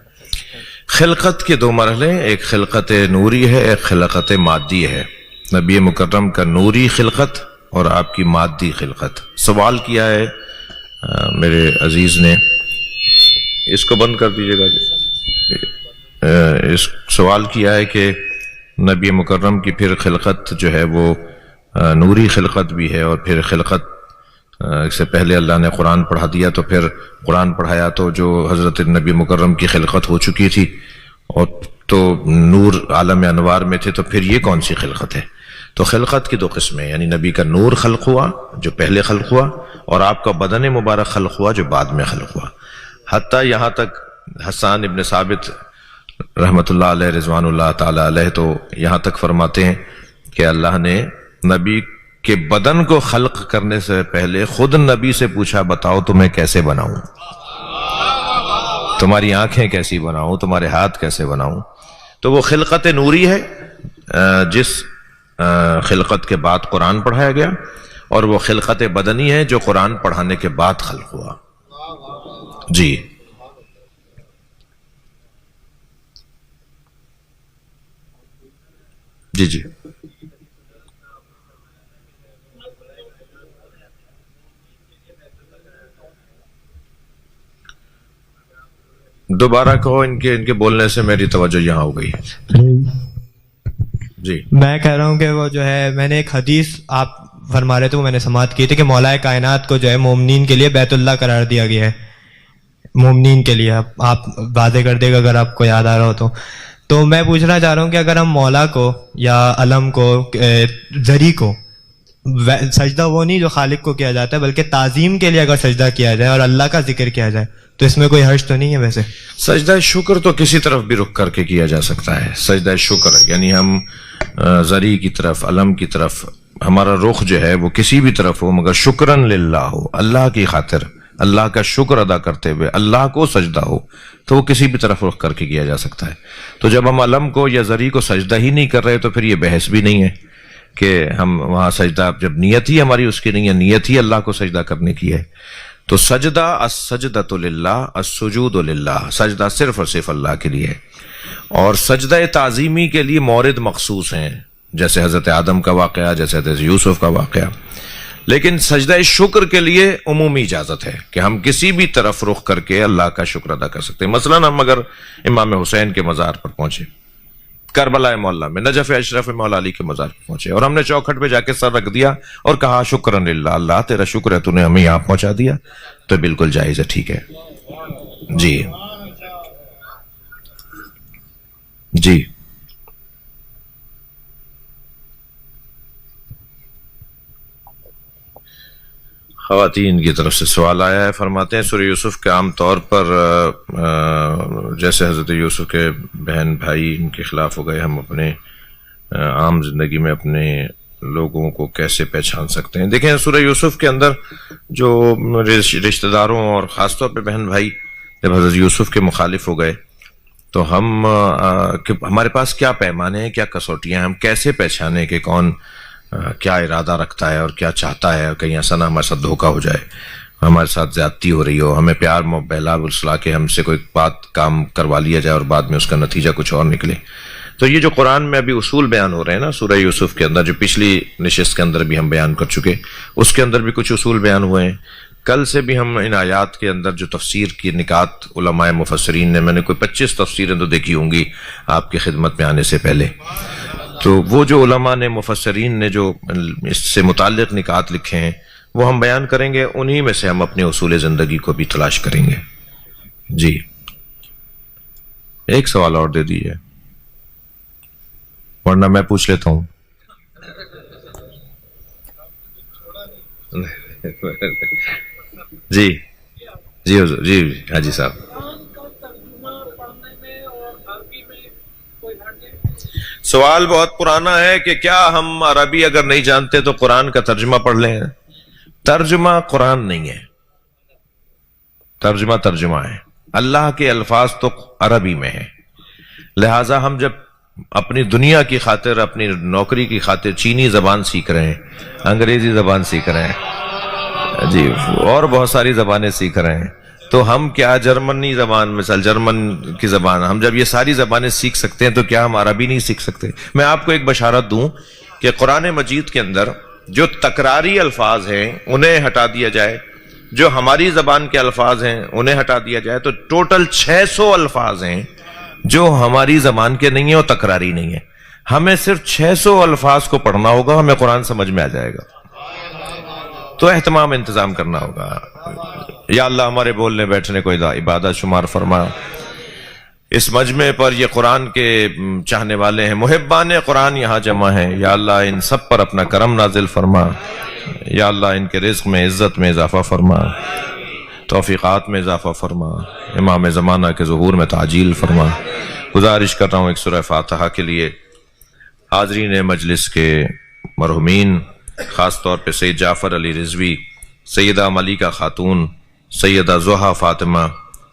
خلقت کے دو مرحلے، ایک خلقت نوری ہے، ایک خلقت مادی ہے. نبی مکرم کا نوری خلقت اور آپ کی مادی خلقت. سوال کیا ہے میرے عزیز نے، اس کو بند کر دیجیے گا. اس سوال کیا ہے کہ نبی مکرم کی پھر خلقت جو ہے وہ نوری خلقت بھی ہے، اور پھر خلقت اس سے پہلے اللہ نے قرآن پڑھا دیا تو پھر قرآن پڑھایا تو جو حضرت نبی مکرم کی خلقت ہو چکی تھی اور تو نور عالم انوار میں تھے، تو پھر یہ کون سی خلقت ہے؟ تو خلقت کی دو قسمیں، یعنی نبی کا نور خلق ہوا جو پہلے خلق ہوا، اور آپ کا بدن مبارک خلق ہوا جو بعد میں خلق ہوا. حتیٰ یہاں تک حسان ابن ثابت رحمۃ اللہ علیہ رضوان اللہ تعالی علیہ تو یہاں تک فرماتے ہیں کہ اللہ نے نبی کے بدن کو خلق کرنے سے پہلے خود نبی سے پوچھا، بتاؤ تمہیں کیسے بناؤں، تمہاری آنکھیں کیسی بناؤں، تمہارے ہاتھ کیسے بناؤں. تو وہ خلقت نوری ہے جس خلقت کے بعد قرآن پڑھایا گیا، اور وہ خلقت بدنی ہے جو قرآن پڑھانے کے بعد خلق ہوا. جی جی جی. دوبارہ کہو، ان کے بولنے سے میری توجہ یہاں ہو گئی. جی میں کہہ رہا ہوں کہ وہ جو ہے میں نے ایک حدیث آپ فرما رہے تھے وہ میں نے سماعت کی تھی کہ مولا کائنات کو جو ہے مومنین کے لیے بیت اللہ قرار دیا گیا ہے. مومنین کے لیے آپ واضح کر دے گا اگر آپ کو یاد آ رہا ہو تو میں پوچھنا چاہ رہا ہوں کہ اگر ہم مولا کو یا علم کو ذری کو سجدہ وہ نہیں جو خالق کو کیا جاتا ہے بلکہ تعظیم کے لیے اگر سجدہ کیا جائے اور اللہ کا ذکر کیا جائے تو اس میں کوئی حرج تو نہیں ہے؟ ویسے سجدہ شکر تو کسی طرف بھی رخ کر کے کیا جا سکتا ہے. سجدہ شکر یعنی ہم ذری کی طرف، علم کی طرف، ہمارا رخ جو ہے وہ کسی بھی طرف ہو مگر شکرن للہ ہو، اللہ کی خاطر، اللہ کا شکر ادا کرتے ہوئے اللہ کو سجدہ ہو، تو وہ کسی بھی طرف رخ کر کے کیا جا سکتا ہے. تو جب ہم علم کو یا ذری کو سجدہ ہی نہیں کر رہے تو پھر یہ بحث بھی نہیں ہے کہ ہم وہاں سجدہ، جب نیت ہی ہماری اس کی نہیں ہے، نیت ہی اللہ کو سجدہ کرنے کی ہے. تو سجدہ السجدۃ للہ، السجود للہ، سجدہ صرف اور صرف اللہ کے لیے ہے. اور سجدہ تعظیمی کے لیے مورد مخصوص ہیں، جیسے حضرت آدم کا واقعہ، جیسے حضرت یوسف کا واقعہ. لیکن سجدہ شکر کے لیے عمومی اجازت ہے کہ ہم کسی بھی طرف رخ کر کے اللہ کا شکر ادا کر سکتے ہیں. مثلا ہم اگر امام حسین کے مزار پر پہنچے، کربلا معلیٰ میں، نجف اشرف مولا علی کے مزار پر پہنچے، اور ہم نے چوکھٹ پہ جا کے سر رکھ دیا اور کہا شکرن للہ، اللہ تیرا شکر ہے تو نے ہمیں یہاں پہنچا دیا، تو بالکل جائز ہے، ٹھیک ہے. جی جی. خواتین کی طرف سے سوال آیا ہے، فرماتے ہیں سورہ یوسف کے عام طور پر جیسے حضرت یوسف کے بہن بھائی ان کے خلاف ہو گئے، ہم اپنے عام زندگی میں اپنے لوگوں کو کیسے پہچان سکتے ہیں؟ دیکھیں سورہ یوسف کے اندر جو رشتہ داروں اور خاص طور پہ بہن بھائی جب حضرت یوسف کے مخالف ہو گئے تو ہمارے پاس کیا پیمانے ہیں، کیا کسوٹیاں ہیں، ہم کیسے پہچانے کہ کون کیا ارادہ رکھتا ہے اور کیا چاہتا ہے، اور کہیں ایسا نہ ہمارے ساتھ دھوکہ ہو جائے، ہمارے ساتھ زیادتی ہو رہی ہو، ہمیں پیار بہلا بسلا کے ہم سے کوئی بات کام کروا لیا جائے اور بعد میں اس کا نتیجہ کچھ اور نکلے۔ تو یہ جو قرآن میں ابھی اصول بیان ہو رہے ہیں نا سورہ یوسف کے اندر، جو پچھلی نشست کے اندر بھی ہم بیان کر چکے، اس کے اندر بھی کچھ اصول بیان ہوئے ہیں۔ کل سے بھی ہم ان آیات کے اندر جو تفسیر کی نکات علماء مفسرین نے، میں نے کوئی 25 تفسیریں تو دیکھی ہوں گی آپ کی خدمت میں آنے سے پہلے، تو وہ جو علماء نے مفسرین نے جو اس سے متعلق نکات لکھے ہیں وہ ہم بیان کریں گے، انہی میں سے ہم اپنے اصول زندگی کو بھی تلاش کریں گے۔ جی ایک سوال اور دے دیجیے ورنہ میں پوچھ لیتا ہوں۔ جی جی حضور، جی حاجی صاحب، سوال بہت پرانا ہے کہ کیا ہم عربی اگر نہیں جانتے تو قرآن کا ترجمہ پڑھ لیں؟ ترجمہ قرآن نہیں ہے، ترجمہ ہے، اللہ کے الفاظ تو عربی میں ہیں، لہٰذا ہم جب اپنی دنیا کی خاطر، اپنی نوکری کی خاطر چینی زبان سیکھ رہے ہیں، انگریزی زبان سیکھ رہے ہیں، جی اور بہت ساری زبانیں سیکھ رہے ہیں، تو ہم کیا جرمنی زبان، مثال جرمن کی زبان، ہم جب یہ ساری زبانیں سیکھ سکتے ہیں تو کیا ہم عربی نہیں سیکھ سکتے؟ میں آپ کو ایک بشارت دوں کہ قرآن مجید کے اندر جو تکراری الفاظ ہیں انہیں ہٹا دیا جائے، جو ہماری زبان کے الفاظ ہیں انہیں ہٹا دیا جائے، تو ٹوٹل 600 الفاظ ہیں جو ہماری زبان کے نہیں ہیں اور تکراری نہیں ہیں۔ ہمیں صرف 600 الفاظ کو پڑھنا ہوگا، ہمیں قرآن سمجھ میں آ جائے گا، تو اہتمام انتظام کرنا ہوگا۔ یا اللہ ہمارے بولنے بیٹھنے کو عبادت شمار فرما، اس مجمع پر یہ قرآن کے چاہنے والے ہیں، محبان قرآن یہاں جمع ہیں، یا اللہ ان سب پر اپنا کرم نازل فرما، یا اللہ ان کے رزق میں عزت میں اضافہ فرما، توفیقات میں اضافہ فرما، امام زمانہ کے ظہور میں تعجیل فرما۔ گزارش کر رہا ہوں ایک سورہ فاتحہ کے لیے حاضرین مجلس کے مرحومین، خاص طور پہ سید جعفر علی رضوی، سیدہ ملیکہ خاتون، سیدہ زحا فاطمہ،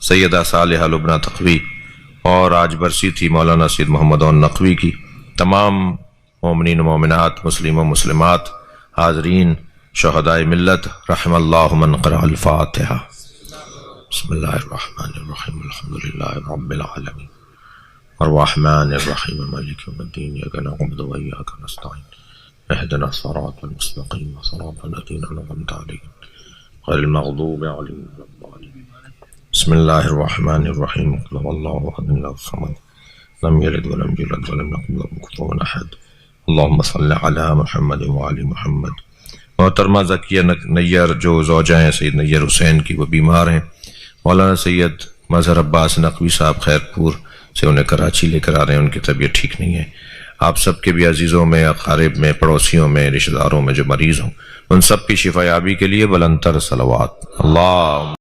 سیدہ صالحہ لبنہ تقوی، اور آج برسی تھی مولانا سید محمد اون نقوی کی، تمام مومنین و مومنات، مسلم و مسلمات، حاضرین، شہدائے ملت، رحم اللہ من قرأ الفاتحہ۔ بسم اللہ الرحمن الرحیم، الحمدللہ رب العالمین، الرحمن الرحیم، مالک یوم الدین، ایاک نعبد و ایاک نستعین، اهدنا الصراط المستقیم، صراط الذین انعمت علیہم غیر المغضوب علیہم ولا الضالین۔ بسم اللہ الرحمن الرحیم، قل هو اللہ احد اللہ الصمد لم یلد ولم یولد ولم یکن له کفوا احد، اللہم صل علی محمد وعلی محمد۔ محترمہ ذکیہ نیار جو زوجہ ہیں سید نیار حسین کی، وہ بیمار ہیں، مولانا سید مظہر عباس نقوی صاحب خیرپور سے انہیں کراچی لے کر آ رہے ہیں، ان کی طبیعت ٹھیک نہیں ہے۔ آپ سب کے بھی عزیزوں میں، اقارب میں، پڑوسیوں میں، رشتہ داروں میں جو مریض ہوں، ان سب کی شفا یابی کے لیے بلند تر صلوات۔ اللہ